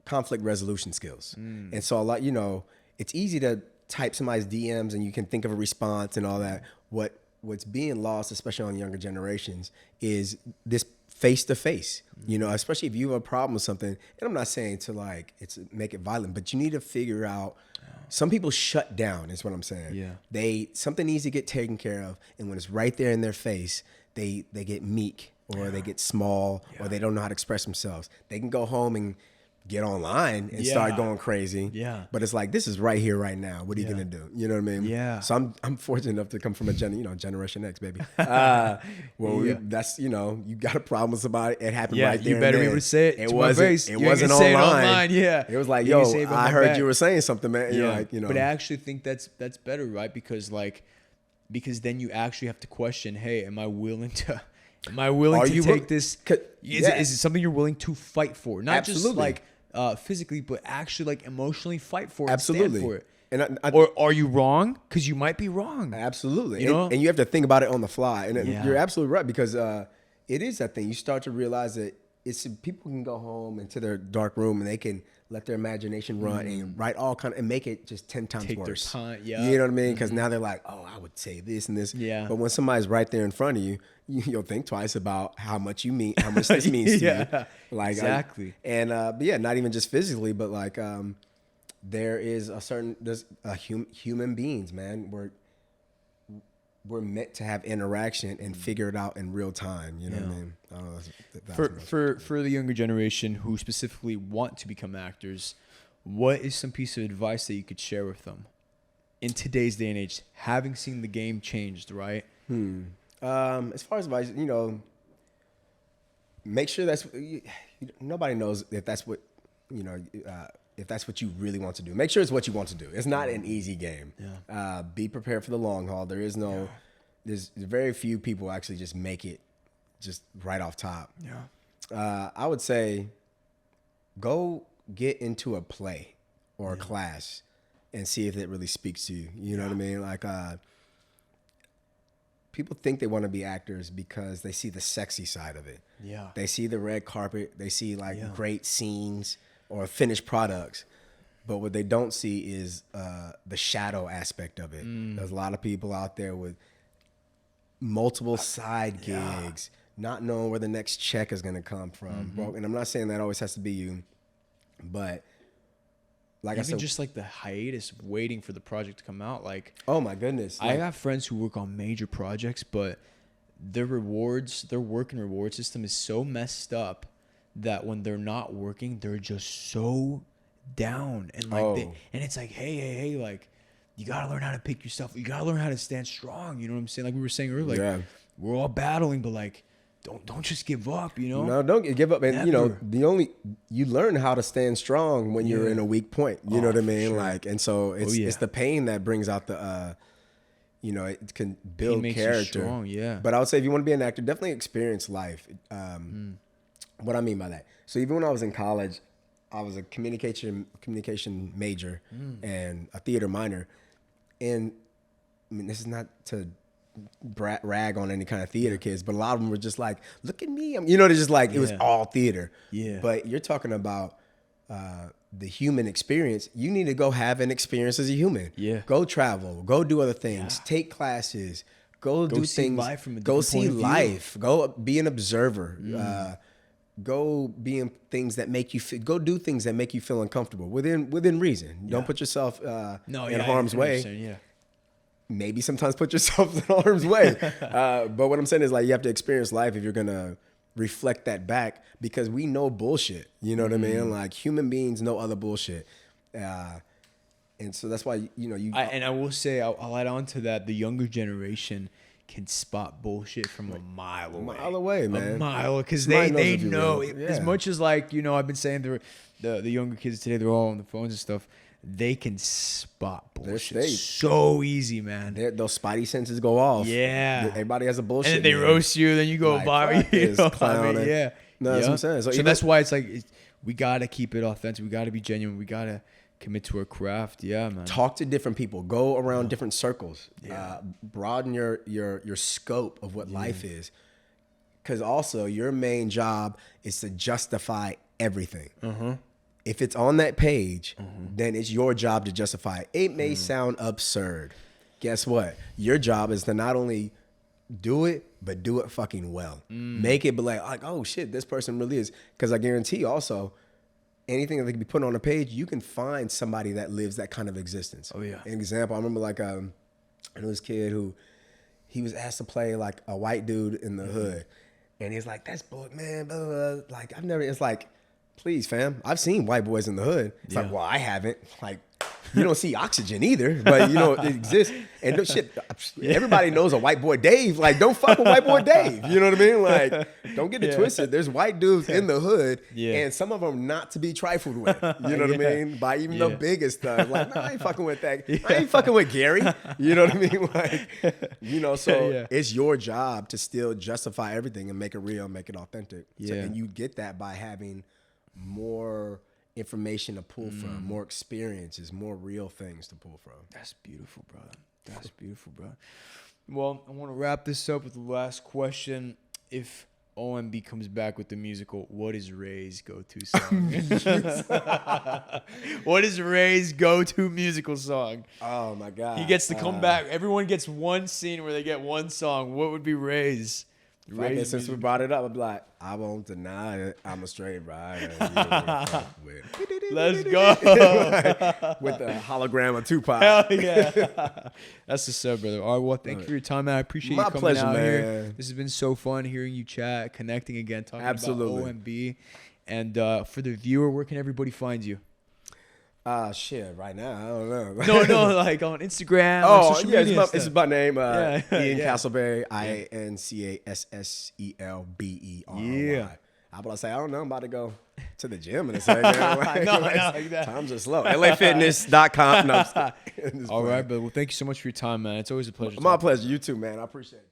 conflict resolution skills. And so a lot, you know, it's easy to type somebody's DMs and you can think of a response and all that. What's being lost, especially on younger generations, is this face to face, you know, especially if you have a problem with something. And I'm not saying to like, make it violent, but you need to figure out Some people shut down is what I'm saying. Yeah. Something needs to get taken care of, and when it's right there in their face, they get meek, or they get small, or they don't know how to express themselves. They can go home and get online and start going crazy. Yeah. But it's like, this is right here, right now. What are you gonna do? You know what I mean? Yeah. So I'm fortunate enough to come from a Generation X, baby. That's you got a problem with somebody. It happened right there. You better and be then. able to say it. It my wasn't. face. It You ain't wasn't gonna say online. it online. Yeah. It was like, You can say it yo, behind I my heard back. you were saying something, man. Yeah. You're like, But I actually think that's better, right? Because then you actually have to question, hey, am I willing to take this? Is it something you're willing to fight for? Not just like physically, but actually like emotionally fight for it. Absolutely. Stand for it. And or are you wrong? Because you might be wrong. Absolutely. You know? And you have to think about it on the fly. And you're absolutely right, because it is that thing. You start to realize that people can go home into their dark room and they can let their imagination run and write all kind of, and make it just 10 times Take worse. their time. Yeah. You know what I mean? Because now they're like, oh, I would say this and this. Yeah. But when somebody's right there in front of you, you'll think twice about how much this means to you. Like, exactly. But yeah, not even just physically, but like, there's human beings, man. We're meant to have interaction and figure it out in real time. You know what I mean? I don't know. For the younger generation who specifically want to become actors, what is some piece of advice that you could share with them in today's day and age, having seen the game changed, right? As far as advice, make sure nobody knows if that's what, if that's what you really want to do. Make sure it's what you want to do. It's not an easy game. Yeah. Be prepared for the long haul. There's very few people actually just make it just right off top. Yeah. I would say go get into a play or a class and see if it really speaks to you. You know what I mean? Like, people think they want to be actors because they see the sexy side of it. Yeah. They see the red carpet. They see great scenes or finished products. But what they don't see is the shadow aspect of it. There's a lot of people out there with multiple side gigs, not knowing where the next check is going to come from. And I'm not saying that always has to be you, but like I said, just like the hiatus of waiting for the project to come out. Like, oh my goodness. I got friends who work on major projects, but their work and reward system is so messed up that when they're not working, they're just so down. And like, and it's like, hey, like, you got to learn how to pick yourself. You got to learn how to stand strong. You know what I'm saying? Like we were saying earlier, like, we're all battling, but like, don't just give up, No, don't give up. And Never. You learn how to stand strong when you're in a weak point. You know what I mean? Sure. Like, and so it's the pain that brings out the it can build character. Strong, yeah. But I would say if you want to be an actor, definitely experience life. What I mean by that. So even when I was in college, I was a communication major and a theater minor. And I mean, this is not to rag on any kind of theater kids, but a lot of them were just like, look at me. They're just like, it was all theater. Yeah. But you're talking about the human experience. You need to go have an experience as a human. Yeah. Go travel, go do other things, take classes, go do see things. life from a go different see point of view. life. Go be an observer. Go be in things that make you go do things that make you feel uncomfortable within reason. Don't put yourself in harm's way. Yeah. Maybe sometimes put yourself in harm's way. But what I'm saying is, like, you have to experience life if you're going to reflect that back, because we know bullshit. You know what I mean? Like, human beings know other bullshit. And so that's why, I will say, I'll add on to that, the younger generation can spot bullshit from a mile away. A mile away, man. A mile, because Somebody they knows if you know. will. Yeah. As much as, like, I've been saying the younger kids today, they're all on the phones and stuff. They can spot bullshit so easy, man. Those spidey senses go off. Yeah. Everybody has a bullshit. And then they roast you, then you go like, by. Clowning. Yeah. No, that's what I'm saying. So that's why it's like, we got to keep it authentic. We got to be genuine. We got to commit to our craft. Yeah, man. Talk to different people. Go around different circles. Broaden your scope of what life is. Because also, your main job is to justify everything. If it's on that page, then it's your job to justify it. It may sound absurd. Guess what? Your job is to not only do it, but do it fucking well. Make it be like, oh shit, this person really is. Because I guarantee also, anything that can be put on a page, you can find somebody that lives that kind of existence. Oh, yeah. An example, I remember like I know this kid who he was asked to play like a white dude in the hood, and he's like, "That's boy, man, blah, blah, blah." Like I've never. It's like, please, fam, I've seen white boys in the hood. It's like, well, I haven't. Like, you don't see Oxygen either, but you know it exists. And no shit, everybody knows a white boy Dave. Like, don't fuck with white boy Dave. You know what I mean? Like, don't get it twisted. There's white dudes in the hood, and some of them not to be trifled with. You know what I mean? By even the biggest stuff. Like, nah, I ain't fucking with that. I ain't fucking with Gary. You know what I mean? Like, you know, so it's your job to still justify everything and make it real, make it authentic. So, and you get that by having more information to pull from, more experiences, more real things to pull from. That's beautiful, brother. That's beautiful, bro. Well, I want to wrap this up with the last question. If OMB comes back with the musical, what is Ray's go-to song? What is Ray's go-to musical song? Oh, my God. He gets to come back. Everyone gets one scene where they get one song. What would be Ray's? Since we brought it up, I'd be like, I won't deny it. I'm a straight rider. Let's go. With the hologram of Tupac. Hell yeah. That's the sub, brother. All right, well, thank you for your time, man. I appreciate you coming out here. This has been so fun hearing you chat, connecting again, talking about OMB. And for the viewer, where can everybody find you? Shit, right now, I don't know. No, like on Instagram. Oh, social yeah, media it's my name, Ian Casselberry, Incasselberry. Yeah. I'm about to say, I don't know, I'm about to go to the gym in a second. I know, like that. Times are slow. LAfitness.com. No, all right, but well, thank you so much for your time, man. It's always a pleasure. My pleasure. You too, man. I appreciate it.